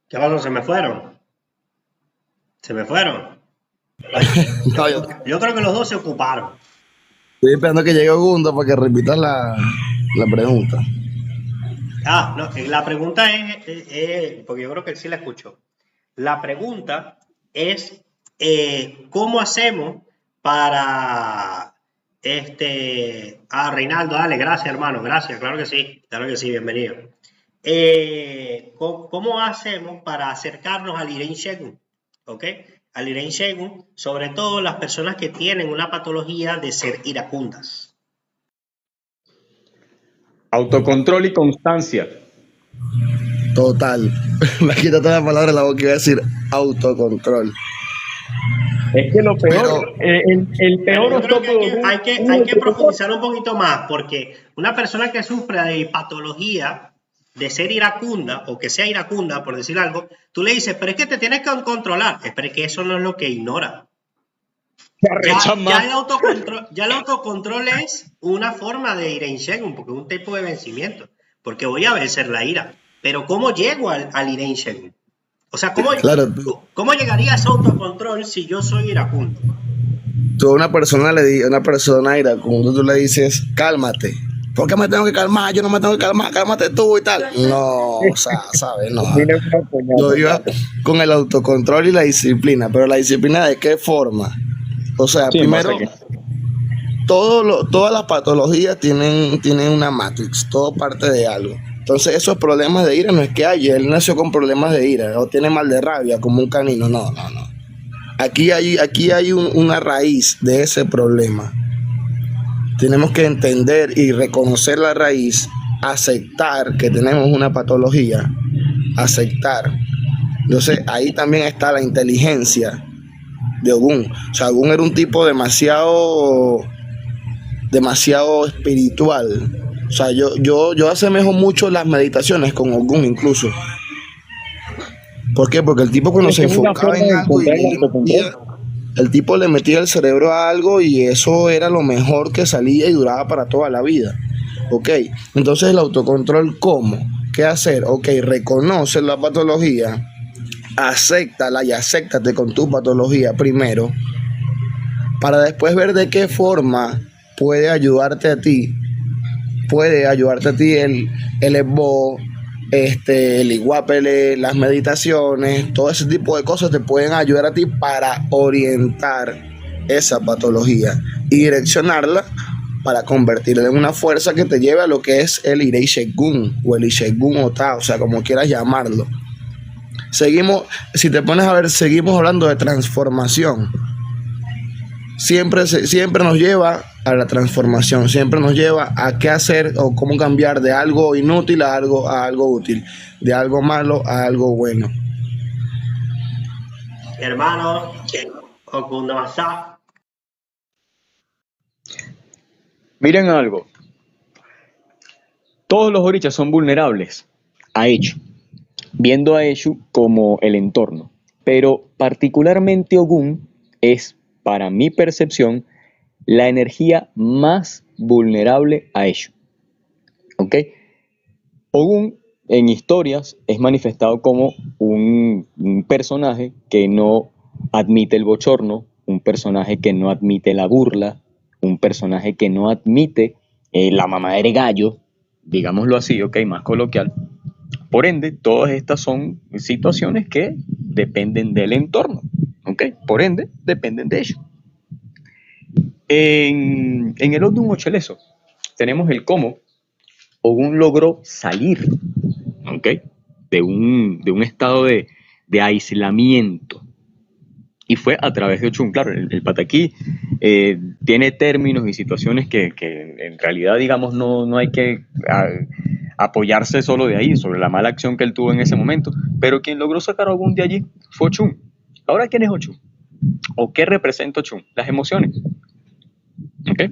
¿Qué pasó? ¿Se me fueron? No, Yo creo que los dos se ocuparon. estoy esperando que llegue Gundo para que repitas la pregunta. No, la pregunta es, porque yo creo que él sí la escuchó. La pregunta es, ¿cómo hacemos para, Reinaldo, dale, gracias hermano, gracias, claro que sí, bienvenido. ¿Cómo hacemos para acercarnos al Iré Shegu? ¿Ok? Al Iré Shegu, sobre todo las personas que tienen una patología de ser iracundas. Autocontrol y constancia. Total. Me ha quitado la palabra de la boca, iba a decir autocontrol. Es que lo peor, el peor yo creo que hay que profundizar un poquito más, porque una persona que sufre de patología de ser iracunda, o que sea iracunda, por decir algo, tú le dices, pero es que te tienes que controlar. Pero es que eso no es lo que ignora. Ya el autocontrol es una forma de Iré Shegu, porque es un tipo de vencimiento. Porque voy a vencer la ira. Pero ¿cómo llego al Iré Shegu? O sea, ¿cómo llegaría a ese autocontrol si yo soy iracundo? Tú a una persona iracunda, tú le dices, cálmate, ¿Por qué me tengo que calmar? Yo no me tengo que calmar, cálmate tú y tal. No, o sea, ¿sabes? No. Yo iba con el autocontrol y la disciplina, pero la disciplina ¿de qué forma? O sea, Sí, primero, que todas las patologías tienen una matrix, todo parte de algo. Entonces, esos problemas de ira no es que él nació con problemas de ira o tiene mal de rabia como un canino, no. Aquí hay una raíz de ese problema. Tenemos que entender y reconocer la raíz, aceptar que tenemos una patología, aceptar. Entonces, ahí también está la inteligencia de Ogún. O sea, Ogún era un tipo demasiado espiritual. O sea, yo asemejo mucho las meditaciones con Ogún incluso. ¿Por qué? Porque el tipo cuando se es una enfocaba forma en de algo encontrar el autocontrol. el tipo le metía el cerebro a algo y eso era lo mejor que salía y duraba para toda la vida. Ok, entonces el autocontrol, ¿cómo? ¿Qué hacer? Ok, reconoce la patología, acéptala y acéptate con tu patología primero, para después ver de qué forma puede ayudarte a ti el ESBO, el iguapele, las meditaciones, todo ese tipo de cosas te pueden ayudar a ti para orientar esa patología y direccionarla para convertirla en una fuerza que te lleve a lo que es el Irei Shegun o el Ishegun Ota, o sea, como quieras llamarlo. Si te pones a ver, seguimos hablando de transformación. Siempre nos lleva a la transformación, siempre nos lleva a qué hacer o cómo cambiar de algo inútil a algo útil, de algo malo a algo bueno. Hermano, Ogún Damasá. Miren algo, todos los orichas son vulnerables a Eshu, viendo a Eshu como el entorno, pero particularmente Ogún es, para mi percepción, la energía más vulnerable a Eshu. ¿Ok? Ogún en historias es manifestado como un personaje que no admite el bochorno, un personaje que no admite la burla, un personaje que no admite la mamadera de gallo, digámoslo así, ok, más coloquial. Por ende, todas estas son situaciones que dependen del entorno, ok, por ende, dependen de ello. En el Odun Ocheleso tenemos el cómo Ogún logró salir, ¿ok?, de un estado de aislamiento. Y fue a través de Ochun. Claro, el pataquí tiene términos y situaciones que en realidad, digamos, no hay que apoyarse solo de ahí, sobre la mala acción que él tuvo en ese momento. Pero quien logró sacar a Ogún de allí fue Ochun. Ahora, ¿quién es Ochun? ¿O qué representa Ochun? Las emociones. ¿Ok?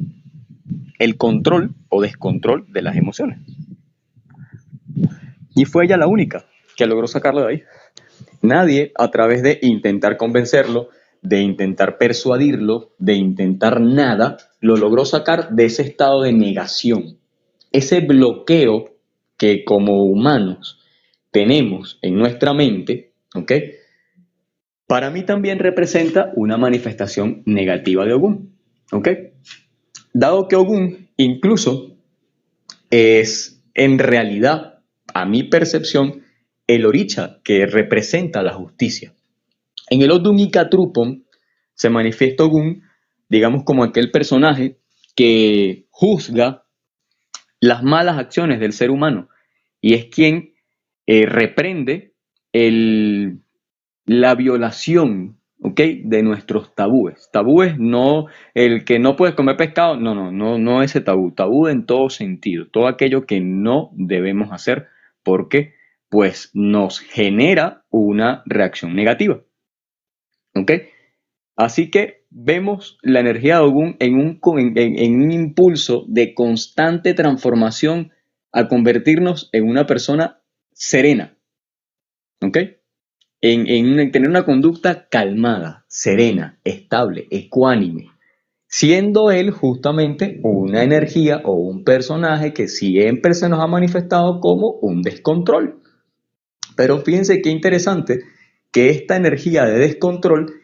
El control o descontrol de las emociones. Y fue ella la única que logró sacarlo de ahí. Nadie, a través de intentar convencerlo, de intentar persuadirlo, de intentar nada, lo logró sacar de ese estado de negación. Ese bloqueo que como humanos tenemos en nuestra mente, ¿ok?, para mí también representa una manifestación negativa de Ogún. ¿Ok? Dado que Ogún incluso es en realidad, a mi percepción, el oricha que representa la justicia. En el Odun Ikatrupon se manifiesta Ogún, digamos, como aquel personaje que juzga las malas acciones del ser humano y es quien reprende la violación, ¿ok?, de nuestros tabúes. Tabúes no el que no puedes comer pescado, no ese tabú. Tabú en todo sentido, todo aquello que no debemos hacer porque pues nos genera una reacción negativa. ¿Ok? Así que vemos la energía de Ogún en un impulso de constante transformación a convertirnos en una persona serena. ¿Ok? En tener una conducta calmada, serena, estable, ecuánime, siendo él justamente una energía o un personaje que siempre se nos ha manifestado como un descontrol. Pero fíjense qué interesante que esta energía de descontrol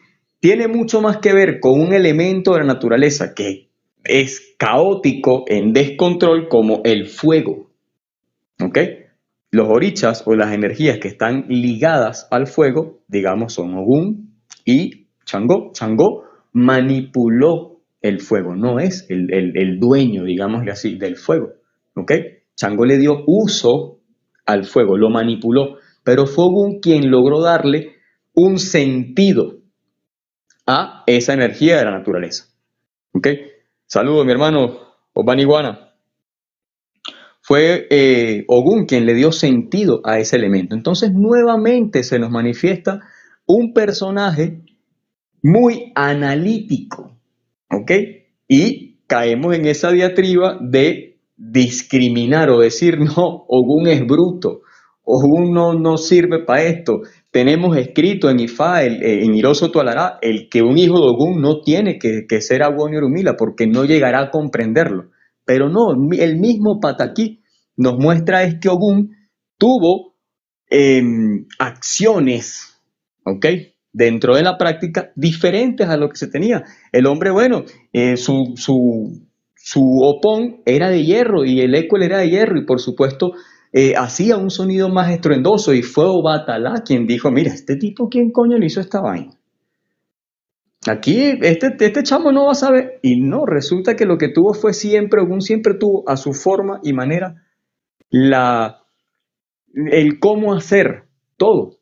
tiene mucho más que ver con un elemento de la naturaleza que es caótico, en descontrol, como el fuego. ¿Ok? Los orichas o las energías que están ligadas al fuego, digamos, son Ogún y Changó. Changó manipuló el fuego, no es el dueño, digámosle así, del fuego. ¿Ok? Changó le dio uso al fuego, lo manipuló, pero fue Ogún quien logró darle un sentido a esa energía de la naturaleza. ¿Ok? Saludos, mi hermano Obaniguana. Fue Ogún quien le dio sentido a ese elemento. Entonces, nuevamente se nos manifiesta un personaje muy analítico, ¿ok? Y caemos en esa diatriba de discriminar o decir, no, Ogún es bruto, Ogún no sirve para esto. Tenemos escrito en Ifá, en Iroso Tualará, el que un hijo de Ogún no tiene que ser Agüón y Orumila porque no llegará a comprenderlo. Pero no, el mismo Pataquí nos muestra es que Ogún tuvo acciones, ¿ok? Dentro de la práctica diferentes a lo que se tenía. El hombre, bueno, su opón era de hierro y el eco era de hierro y por supuesto hacía un sonido más estruendoso y fue Obatalá quien dijo, mira, este tipo, ¿quién coño le hizo esta vaina? Aquí este chamo no va a saber. Y no, resulta que lo que tuvo fue siempre, Ogún siempre tuvo a su forma y manera el cómo hacer todo.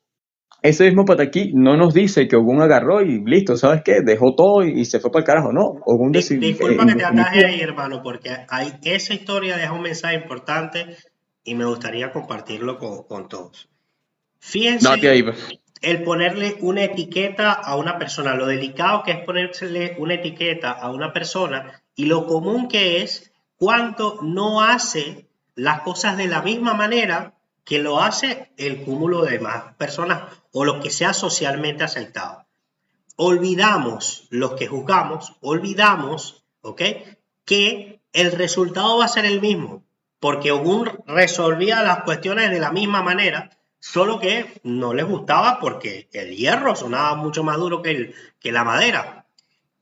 Ese mismo Pataquí no nos dice que Ogún agarró y listo, ¿sabes qué? Dejó todo y se fue para el carajo. No, Ogún decidió. Disculpa que te ataje ahí, hermano, porque esa historia deja un mensaje importante y me gustaría compartirlo con todos. Fíjense ahí. el ponerle una etiqueta a una persona, lo delicado que es ponerle una etiqueta a una persona y lo común que es cuando no hace las cosas de la misma manera que lo hace el cúmulo de demás personas o lo que sea socialmente aceptado. Olvidamos, los que juzgamos, olvidamos, ¿ok?, que el resultado va a ser el mismo, porque Ogún resolvía las cuestiones de la misma manera, solo que no les gustaba porque el hierro sonaba mucho más duro que la madera.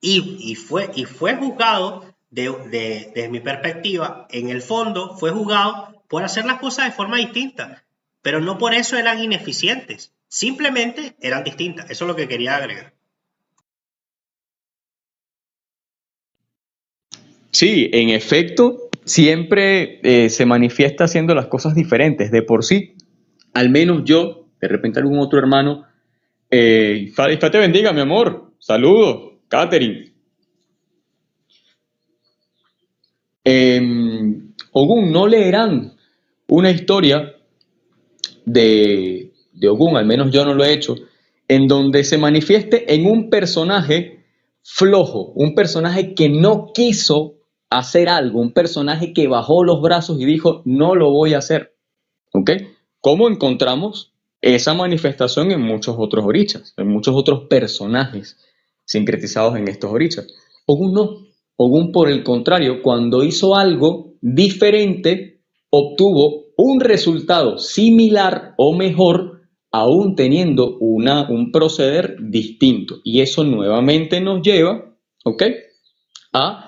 Y fue juzgado, desde mi perspectiva, en el fondo fue juzgado por hacer las cosas de forma distinta, pero no por eso eran ineficientes, simplemente eran distintas. Eso es lo que quería agregar. Sí, en efecto, siempre se manifiesta haciendo las cosas diferentes. De por sí, al menos yo, de repente algún otro hermano, Dios te bendiga, mi amor. Saludos, Catherine. Ogún, no leerán una historia de Ogún, al menos yo no lo he hecho, en donde se manifieste en un personaje flojo, un personaje que no quiso hacer algo, un personaje que bajó los brazos y dijo, no lo voy a hacer. ¿Ok? ¿Cómo encontramos esa manifestación en muchos otros orichas, en muchos otros personajes sincretizados en estos orichas? Ogún no. Ogún, por el contrario, cuando hizo algo diferente, obtuvo un resultado similar o mejor, aún teniendo un proceder distinto. Y eso nuevamente nos lleva, ¿ok?, a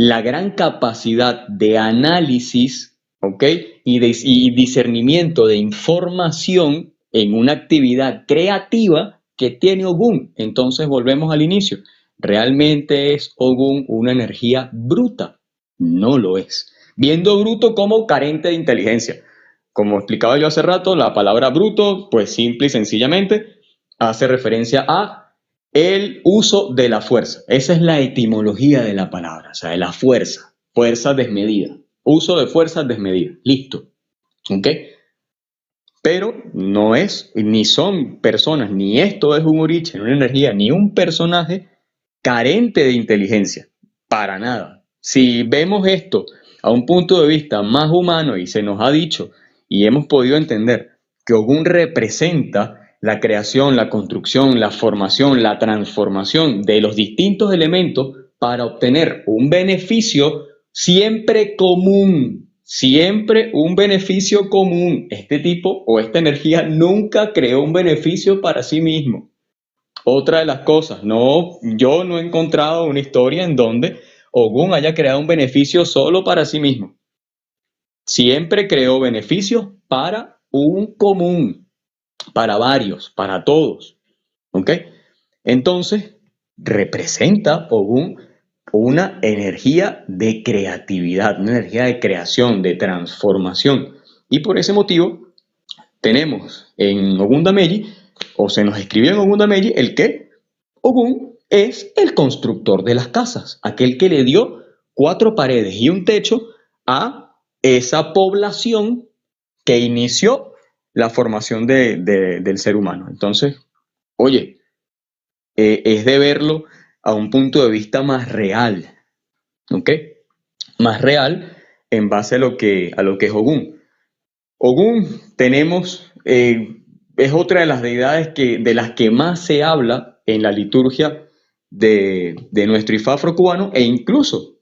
la gran capacidad de análisis, ¿ok?, y discernimiento de información en una actividad creativa que tiene Ogún. Entonces volvemos al inicio. ¿Realmente es Ogún una energía bruta? No lo es. Viendo bruto como carente de inteligencia. Como explicaba yo hace rato, la palabra bruto, pues simple y sencillamente, hace referencia a el uso de la fuerza. Esa es la etimología de la palabra, o sea, de la fuerza, fuerza desmedida, uso de fuerza desmedida, listo, ¿ok? Pero no es, ni son personas, ni esto es un origen, una energía, ni un personaje carente de inteligencia, para nada. Si vemos esto a un punto de vista más humano y se nos ha dicho y hemos podido entender que Ogún representa la creación, la construcción, la formación, la transformación de los distintos elementos para obtener un beneficio siempre común, siempre un beneficio común. Este tipo o esta energía nunca creó un beneficio para sí mismo. Otra de las cosas, yo no he encontrado una historia en donde Ogún haya creado un beneficio solo para sí mismo. Siempre creó beneficios para un común, para varios, para todos. ¿Ok? Entonces, representa Ogún una energía de creatividad, una energía de creación, de transformación. Y por ese motivo, tenemos en Ogún Dameji, o se nos escribió en Ogún Dameji, el que Ogún es el constructor de las casas, aquel que le dio 4 paredes y un techo a esa población que inició la formación del ser humano. Entonces, oye, es de verlo a un punto de vista más real, ¿ok? Más real en base a lo que es Ogún. Ogún tenemos, es otra de las deidades de las que más se habla en la liturgia de nuestro Ifá afrocubano, e incluso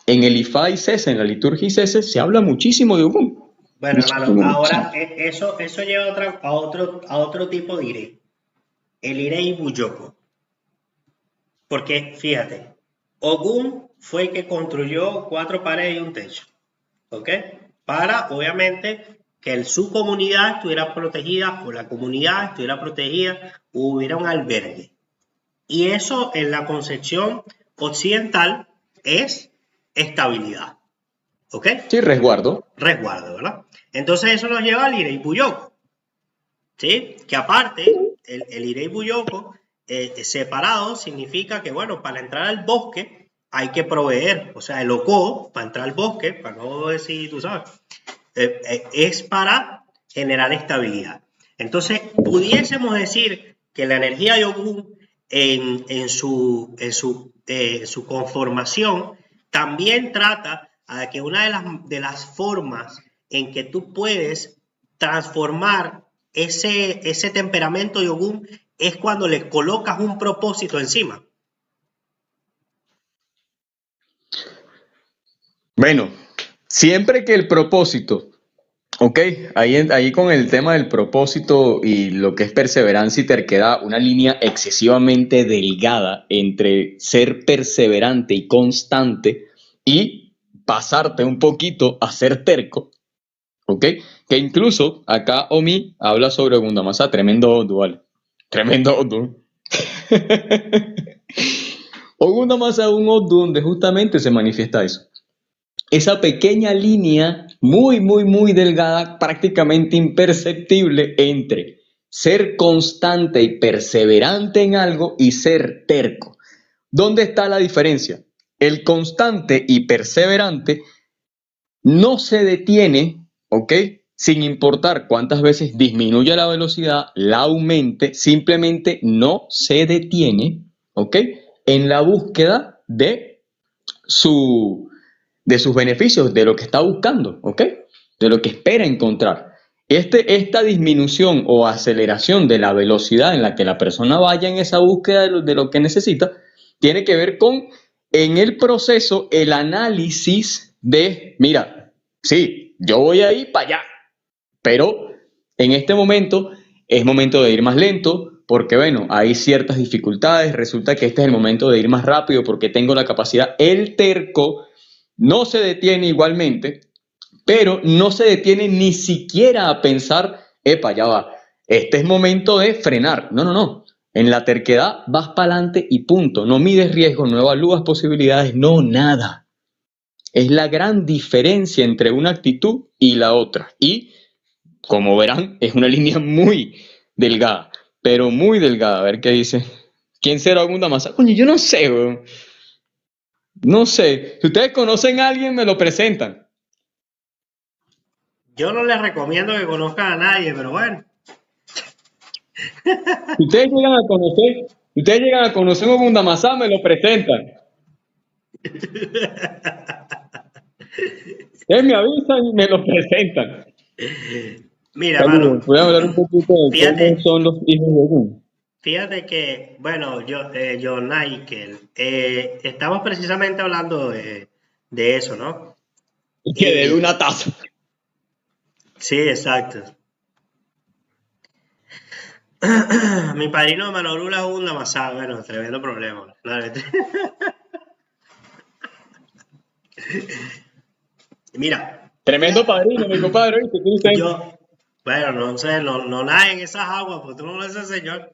en el Ifá y Cese, en la liturgia y Cese, se habla muchísimo de Ogún. Bueno, hermano, ahora eso lleva a otro tipo de ire, el ire Ibuyoko. Porque fíjate, Ogún fue el que construyó 4 paredes y un techo, ¿ok? Para, obviamente, que su comunidad estuviera protegida, o la comunidad estuviera protegida, hubiera un albergue. Y eso en la concepción occidental es estabilidad, ¿ok? Sí, resguardo. Resguardo, ¿verdad? Entonces eso nos lleva al Irei Buyoko, ¿sí? Que aparte, el Irei Buyoko separado significa que, bueno, para entrar al bosque hay que proveer, o sea, el Oko, para entrar al bosque, para no decir, tú sabes, es para generar estabilidad. Entonces, pudiésemos decir que la energía de Ogún en su conformación también trata a que una de las formas en que tú puedes transformar ese temperamento de Ogún es cuando le colocas un propósito encima. Bueno, siempre que el propósito, ok, ahí con el tema del propósito y lo que es perseverancia y terquedad, una línea excesivamente delgada entre ser perseverante y constante y pasarte un poquito a ser terco, ok, que incluso acá Omi habla sobre Gundamasa, tremendo dual, tremendo Odu. O Gundamasa un Odu donde justamente se manifiesta eso. Esa pequeña línea muy, muy, muy delgada, prácticamente imperceptible entre ser constante y perseverante en algo y ser terco. ¿Dónde está la diferencia? El constante y perseverante no se detiene, ¿ok? Sin importar cuántas veces disminuya la velocidad, la aumente, simplemente no se detiene, ¿ok? En la búsqueda su, de sus beneficios, de lo que está buscando, ¿ok? De lo que espera encontrar. Esta disminución o aceleración de la velocidad en la que la persona vaya en esa búsqueda de lo que necesita, tiene que ver con, en el proceso, el análisis de, mira, sí, yo voy a ir para allá, pero en este momento es momento de ir más lento, porque bueno, hay ciertas dificultades, resulta que este es el momento de ir más rápido porque tengo la capacidad. El terco no se detiene igualmente, pero no se detiene ni siquiera a pensar, epa, ya va, este es momento de frenar. No, no, no. En la terquedad vas para adelante y punto. No mides riesgos, no evalúas posibilidades, no, nada. Es la gran diferencia entre una actitud y la otra. Y, como verán, es una línea muy delgada, pero muy delgada. A ver qué dice. ¿Quién será Gundamasa? Coño, yo no sé, weón. No sé. Si ustedes conocen a alguien, me lo presentan. Yo no les recomiendo que conozcan a nadie, pero bueno. Si ustedes llegan a conocer a Gundamasa, me lo presentan. Ustedes me avisan y me lo presentan. Mira, hermano, Voy a hablar un poquito de cómo son los hijos de Ogún. fíjate que, bueno, yo Naikel, estamos precisamente hablando de eso, ¿no? Y que debe una taza. Sí, exacto. Mi padrino de Manolula es un Namasá, bueno, tremendo problema. Mira, Tremendo padrino, mi compadre, ¿viste? ¿Qué dice? yo, bueno, no sé, no nada en esas aguas, pues tú no lo ese señor,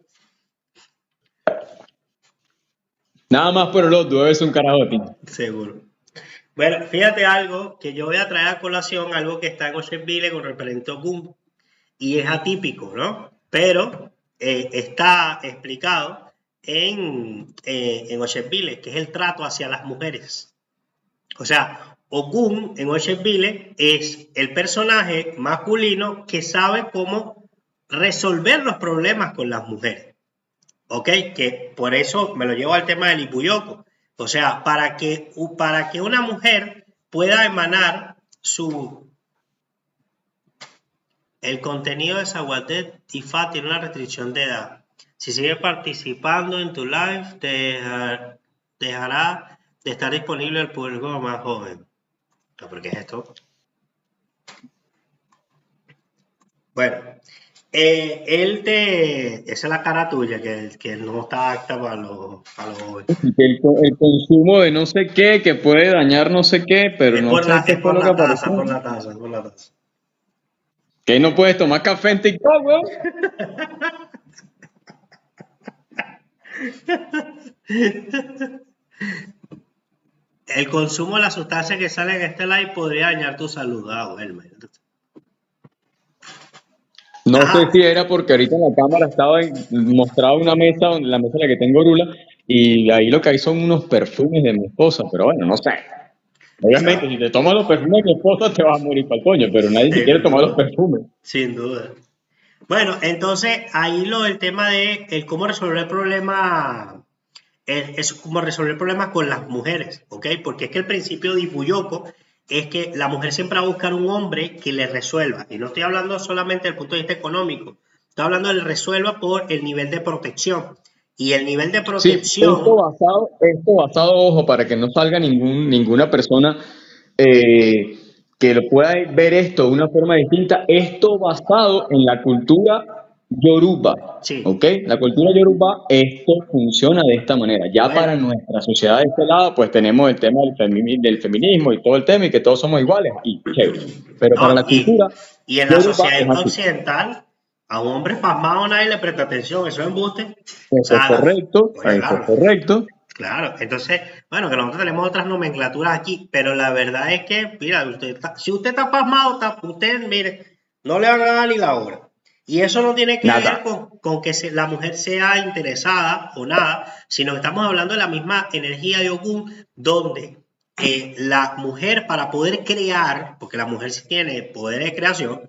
Nada más por el otro, es un carajote. seguro. Bueno, fíjate algo que yo voy a traer a colación, algo que está en Osheville con referente a Okun, y es atípico, ¿no? Pero está explicado en Osheville, que es el trato hacia las mujeres. O sea, Okun en Osheville es el personaje masculino que sabe cómo resolver los problemas con las mujeres. ¿Ok? Que por eso me lo llevo al tema del Ipuyoko. O sea, para que una mujer pueda emanar el contenido de Saguatet IFA tiene una restricción de edad. Si sigue participando en tu live, dejará de estar disponible al público más joven. ¿Pero qué es esto? Bueno, esa es la cara tuya, que no está apta para los jóvenes. Que el consumo de no sé qué, que puede dañar no sé qué, pero no sé qué Es fue por lo que la taza, apareció. por la taza, por la taza. Que no puedes tomar café en TikTok, weón. El consumo de la sustancia que sale en este live podría dañar tu salud. Ah, bueno, imagínate. No sé Ajá. si era porque ahorita en la cámara mostraba una mesa, la mesa en la que tengo Orula, y ahí lo que hay son unos perfumes de mi esposa, pero bueno, no sé. Obviamente, si te tomas los perfumes de mi esposa te vas a morir para el coño, pero nadie se quiere Sin tomar los duda, perfumes. sin duda. Bueno, entonces ahí el tema de el cómo resolver el problema es cómo resolver problemas con las mujeres, ¿ok? Porque es que el principio de Ipuyoko es que la mujer siempre va a buscar un hombre que le resuelva. Y no estoy hablando solamente desde el punto de vista económico, estoy hablando de resuelva por el nivel de protección. Y el nivel de Sí, protección, esto basado, ojo, para que no salga ninguna persona eh, que lo pueda ver esto de una forma distinta, esto basado en la cultura yoruba, sí. ¿ok? La cultura yoruba, esto funciona de esta manera. Ya Bueno, para nuestra sociedad de este lado, pues tenemos el tema del feminismo y todo el tema y que todos somos iguales y chévere. Pero para no, la cultura y en la yoruba es sociedad así. occidental, a un hombre pasmado nadie le presta atención, eso es embuste. O Eso es sea, correcto, oye, eso es claro, correcto. claro. Entonces, bueno, que nosotros tenemos otras nomenclaturas aquí, pero la verdad es que, mira, si usted está pasmado, usted, mire, no le van a dar ni la hora. Y eso no tiene que ver Nada. con que la mujer sea interesada o nada, sino que estamos hablando de la misma energía de Ogún, donde la mujer para poder crear, porque la mujer sí tiene poder de creación,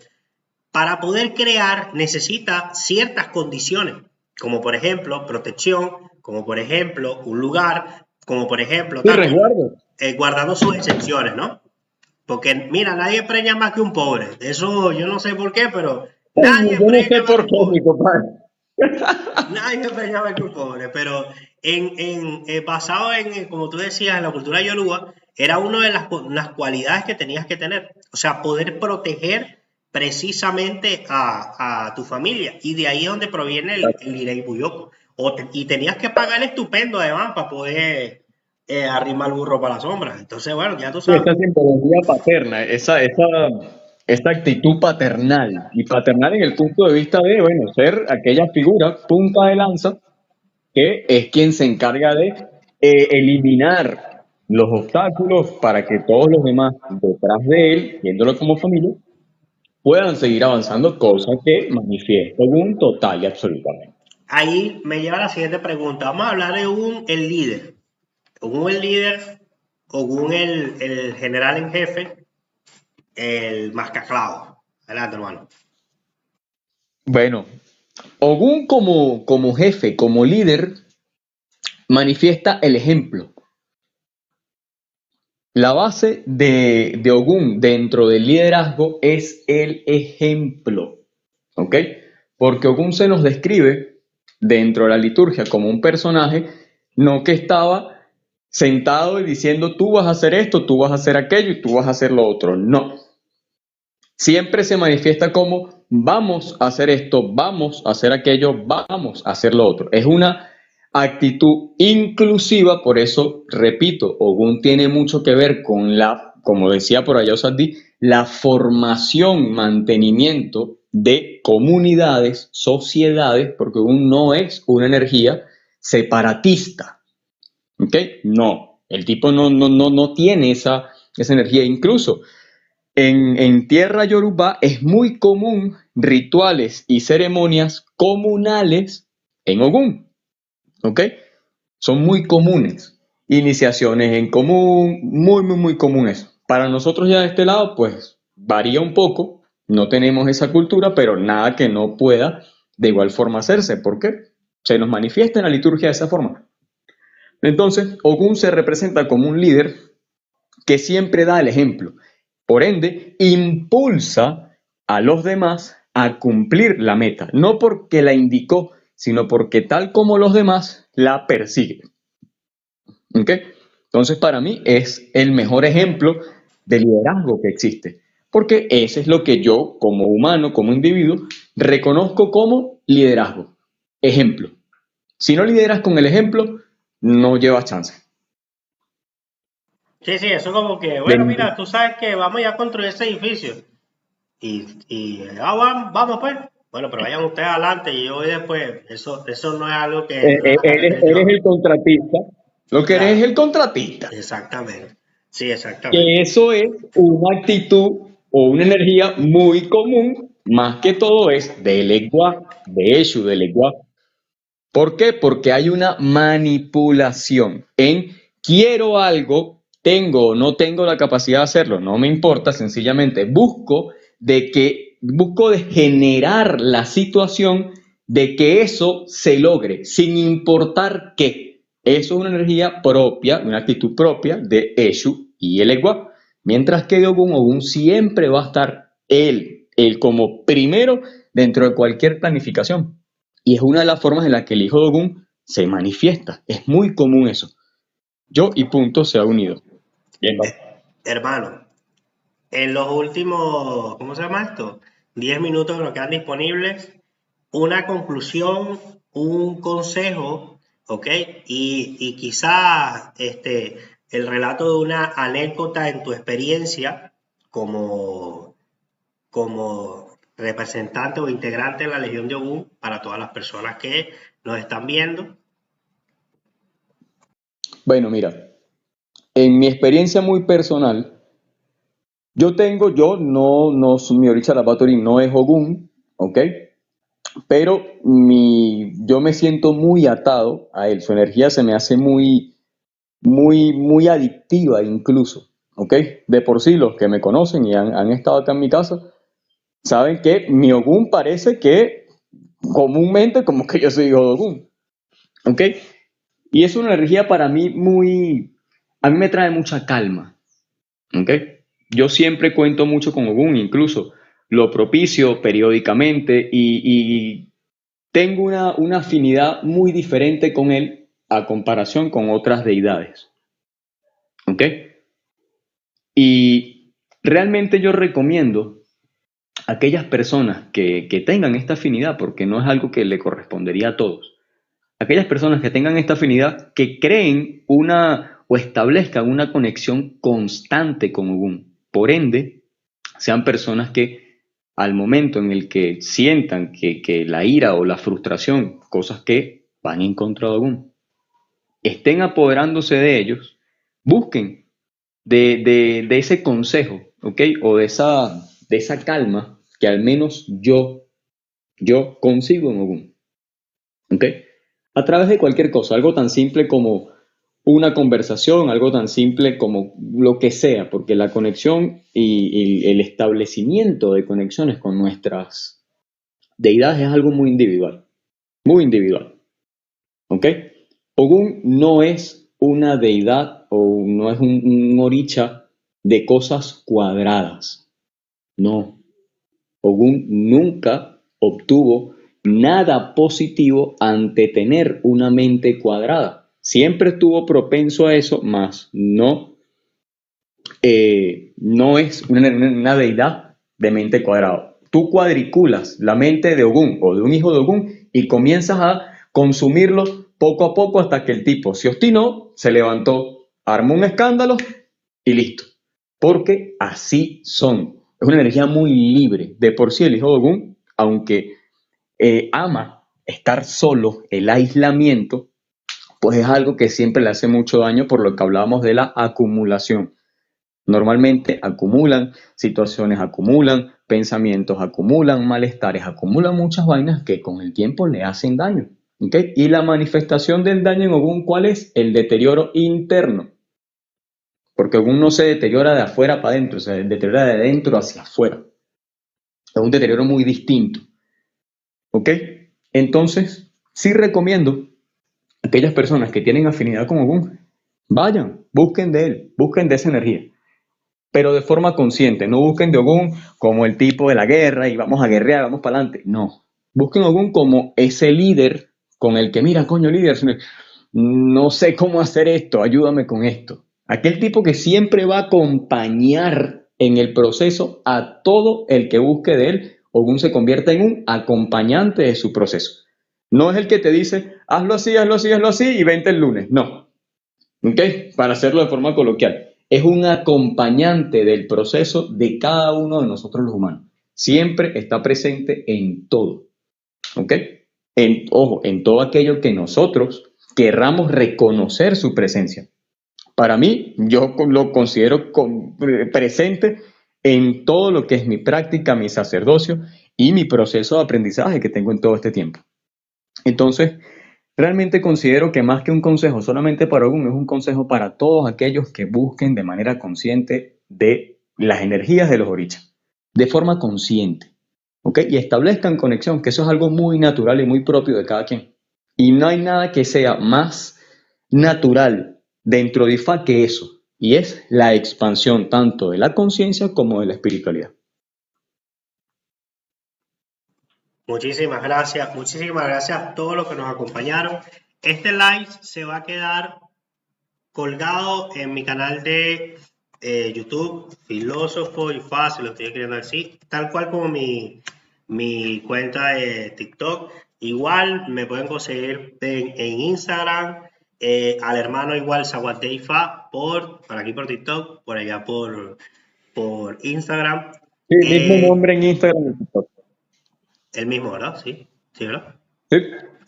para poder crear necesita ciertas condiciones, como por ejemplo protección, como por ejemplo un lugar, como por ejemplo Sí, tal, resguardo. guardando sus excepciones, ¿no? Porque mira, nadie preña más que un pobre. Eso yo no sé por qué, pero nadie Yo no sé preña más que por un qué, mi pobre. compadre. Nadie preña más que un pobre. Pero basado en, como tú decías, en la cultura yoruba, era una de las cualidades que tenías que tener. O sea, poder proteger precisamente a tu familia. Y de ahí es donde proviene el Irei Buyoko. Y tenías que pagar el estupendo además para poder arrimar el burro para la sombra. Entonces, bueno, ya tú Sí, sabes. esa simbología paterna, esa actitud paternal, y paternal en el punto de vista de, bueno, ser aquella figura punta de lanza que es quien se encarga de eliminar los obstáculos para que todos los demás detrás de él, viéndolo como familia, puedan seguir avanzando, cosa que manifiesta un total y absolutamente. Ahí me lleva a la siguiente pregunta. Vamos a hablar de el líder. El líder, el general en jefe, el mascaclavo. Adelante, hermano. Bueno, Ogún como jefe, como líder, manifiesta el ejemplo. La base de Ogún dentro del liderazgo es el ejemplo, ¿ok? Porque Ogún se nos describe dentro de la liturgia como un personaje, no que estaba sentado y diciendo tú vas a hacer esto, tú vas a hacer aquello y tú vas a hacer lo otro. No. Siempre se manifiesta como vamos a hacer esto, vamos a hacer aquello, vamos a hacer lo otro. Es una actitud inclusiva. Por eso, repito, Ogún tiene mucho que ver con como decía por allá Osadí, la formación, mantenimiento de comunidades, sociedades, porque Ogún no es una energía separatista. ¿Ok? No, el tipo no tiene esa energía. Incluso en tierra Yorubá es muy común rituales y ceremonias comunales en Ogún. ¿Ok? Son muy comunes. Iniciaciones en común, muy comunes. Para nosotros ya de este lado, pues varía un poco. No tenemos esa cultura, pero nada que no pueda de igual forma hacerse. ¿Por qué? Se nos manifiesta en la liturgia de esa forma. Entonces, Ogún se representa como un líder que siempre da el ejemplo. Por ende, impulsa a los demás a cumplir la meta. No porque la indicó, sino porque tal como los demás la persiguen. ¿Ok? Entonces, para mí es el mejor ejemplo de liderazgo que existe. Porque ese es lo que yo, como humano, como individuo, reconozco como liderazgo. Ejemplo. Si no lideras con el ejemplo, no llevas chance. Sí, sí, eso como que, bueno, mira, tú sabes que vamos ya a construir ese edificio. Vamos pues. Bueno, pero vayan ustedes adelante y yo voy después. Eso no es algo que Eres el contratista. Lo que eres es el contratista. Exactamente. Sí, exactamente. Que eso es una actitud o una energía muy común, más que todo es de Elegua, de Eshu, de Elegua. ¿Por qué? Porque hay una manipulación en quiero algo, tengo o no tengo la capacidad de hacerlo, no me importa, sencillamente busco de generar la situación de que eso se logre, sin importar qué. Eso es una energía propia, una actitud propia de Eshu y Elegua, mientras que de Ogún siempre va a estar él como primero dentro de cualquier planificación. Y es una de las formas en las que el hijo de Ogún se manifiesta. Es muy común eso. Yo y punto se ha unido. Bien, ¿vale? Hermano, en los últimos, ¿cómo se llama esto? 10 minutos que nos quedan disponibles, una conclusión, un consejo, ¿ok? Y quizás el relato de una anécdota en tu experiencia como representante o integrante de la Legión de Ogún para todas las personas que nos están viendo. Bueno, mira, en mi experiencia muy personal, mi Orisha Labatori no es Ogún, ¿ok? Pero yo me siento muy atado a él. Su energía se me hace muy adictiva incluso, ¿ok? De por sí, los que me conocen y han estado acá en mi casa, saben que mi Ogún parece que comúnmente como que yo soy hijo de Ogún, ¿ok? Y es una energía para mí a mí me trae mucha calma, ¿ok? Yo siempre cuento mucho con Ogún, incluso lo propicio periódicamente y tengo una afinidad muy diferente con él a comparación con otras deidades, ¿ok? Y realmente yo recomiendo a aquellas personas que tengan esta afinidad, porque no es algo que le correspondería a todos, aquellas personas que tengan esta afinidad, que creen o establezcan una conexión constante con Ogún. Por ende, sean personas que al momento en el que sientan que la ira o la frustración, cosas que van en contra de Ogún, estén apoderándose de ellos, busquen de ese consejo, ¿ok? O de esa calma que al menos yo consigo en Ogún, ¿ok? A través de cualquier cosa, algo tan simple como una conversación, algo tan simple como lo que sea, porque la conexión y el establecimiento de conexiones con nuestras deidades es algo muy individual, ¿ok? Ogún no es una deidad o no es un oricha de cosas cuadradas, no. Ogún nunca obtuvo nada positivo ante tener una mente cuadrada. Siempre estuvo propenso a eso, mas no es una deidad de mente cuadrada. Tú cuadriculas la mente de Ogún o de un hijo de Ogún y comienzas a consumirlo poco a poco hasta que el tipo se obstinó, se levantó, armó un escándalo y listo. Porque así son. Es una energía muy libre. De por sí el hijo de Ogún, aunque ama estar solo, el aislamiento, pues es algo que siempre le hace mucho daño por lo que hablábamos de la acumulación. Normalmente acumulan situaciones, acumulan pensamientos, acumulan malestares, acumulan muchas vainas que con el tiempo le hacen daño. ¿Okay? Y la manifestación del daño en Ogún, ¿cuál es? El deterioro interno. Porque Ogún no se deteriora de afuera para adentro, se deteriora de adentro hacia afuera. Es un deterioro muy distinto. ¿Ok? Entonces, sí recomiendo a aquellas personas que tienen afinidad con Ogún, vayan, busquen de él, busquen de esa energía. Pero de forma consciente, no busquen de Ogún como el tipo de la guerra y vamos a guerrear, vamos para adelante. No, busquen a Ogún como ese líder con el que, mira, coño, líder, no sé cómo hacer esto, ayúdame con esto. Aquel tipo que siempre va a acompañar en el proceso a todo el que busque de él. Ogún se convierte en un acompañante de su proceso. No es el que te dice, hazlo así, hazlo así, hazlo así y vente el lunes. No. ¿Ok? Para hacerlo de forma coloquial. Es un acompañante del proceso de cada uno de nosotros los humanos. Siempre está presente en todo. ¿Ok? Ojo, en todo aquello que nosotros querramos reconocer su presencia. Para mí, yo lo considero presente en todo lo que es mi práctica, mi sacerdocio y mi proceso de aprendizaje que tengo en todo este tiempo. Entonces, realmente considero que más que un consejo solamente para Ogún, es un consejo para todos aquellos que busquen de manera consciente de las energías de los orichas, de forma consciente, ¿ok? Y establezcan conexión, que eso es algo muy natural y muy propio de cada quien. Y no hay nada que sea más natural dentro de Ifá que eso, y es la expansión tanto de la conciencia como de la espiritualidad. Muchísimas gracias a todos los que nos acompañaron. Este live se va a quedar colgado en mi canal de YouTube, Filósofo Ifá, se lo estoy escribiendo así, tal cual como mi cuenta de TikTok. Igual me pueden conseguir en Instagram, al hermano igual Zaguate Ifá, por aquí por TikTok, por allá por Instagram. Sí, el mismo nombre en Instagram y TikTok. El mismo, ¿verdad? Sí, ¿verdad? Sí.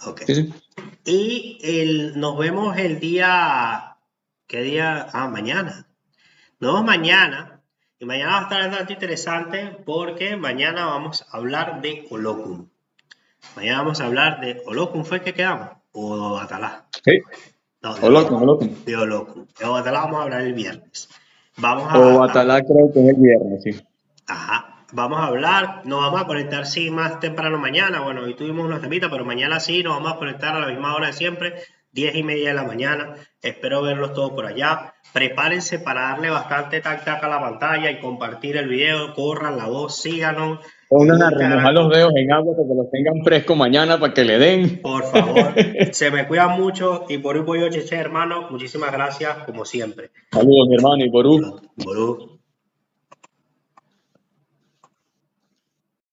Ok. Sí. Y nos vemos el día... ¿Qué día? Mañana. Nos vemos mañana. Y mañana va a estar bastante interesante porque mañana vamos a hablar de Olokun. Mañana vamos a hablar de Olokun. ¿Fue que quedamos? ¿O de Atalá? Sí. No, de Olokun. De Olokun. De Atalá vamos a hablar el viernes. O Atalá creo que es el viernes, sí. Ajá. Vamos a hablar, nos vamos a conectar sí más temprano mañana. Bueno, hoy tuvimos unos temitas, pero mañana sí nos vamos a conectar a la misma hora de siempre, 10:30 de la mañana. Espero verlos todos por allá. Prepárense para darle bastante tac a la pantalla y compartir el video. Corran la voz, síganos. Pongan a remojar los dedos en agua para que los tengan fresco mañana para que le den. Por favor, se me cuidan mucho y por un pollo cheche, hermano. Muchísimas gracias, como siempre. Saludos, mi hermano, y Ború.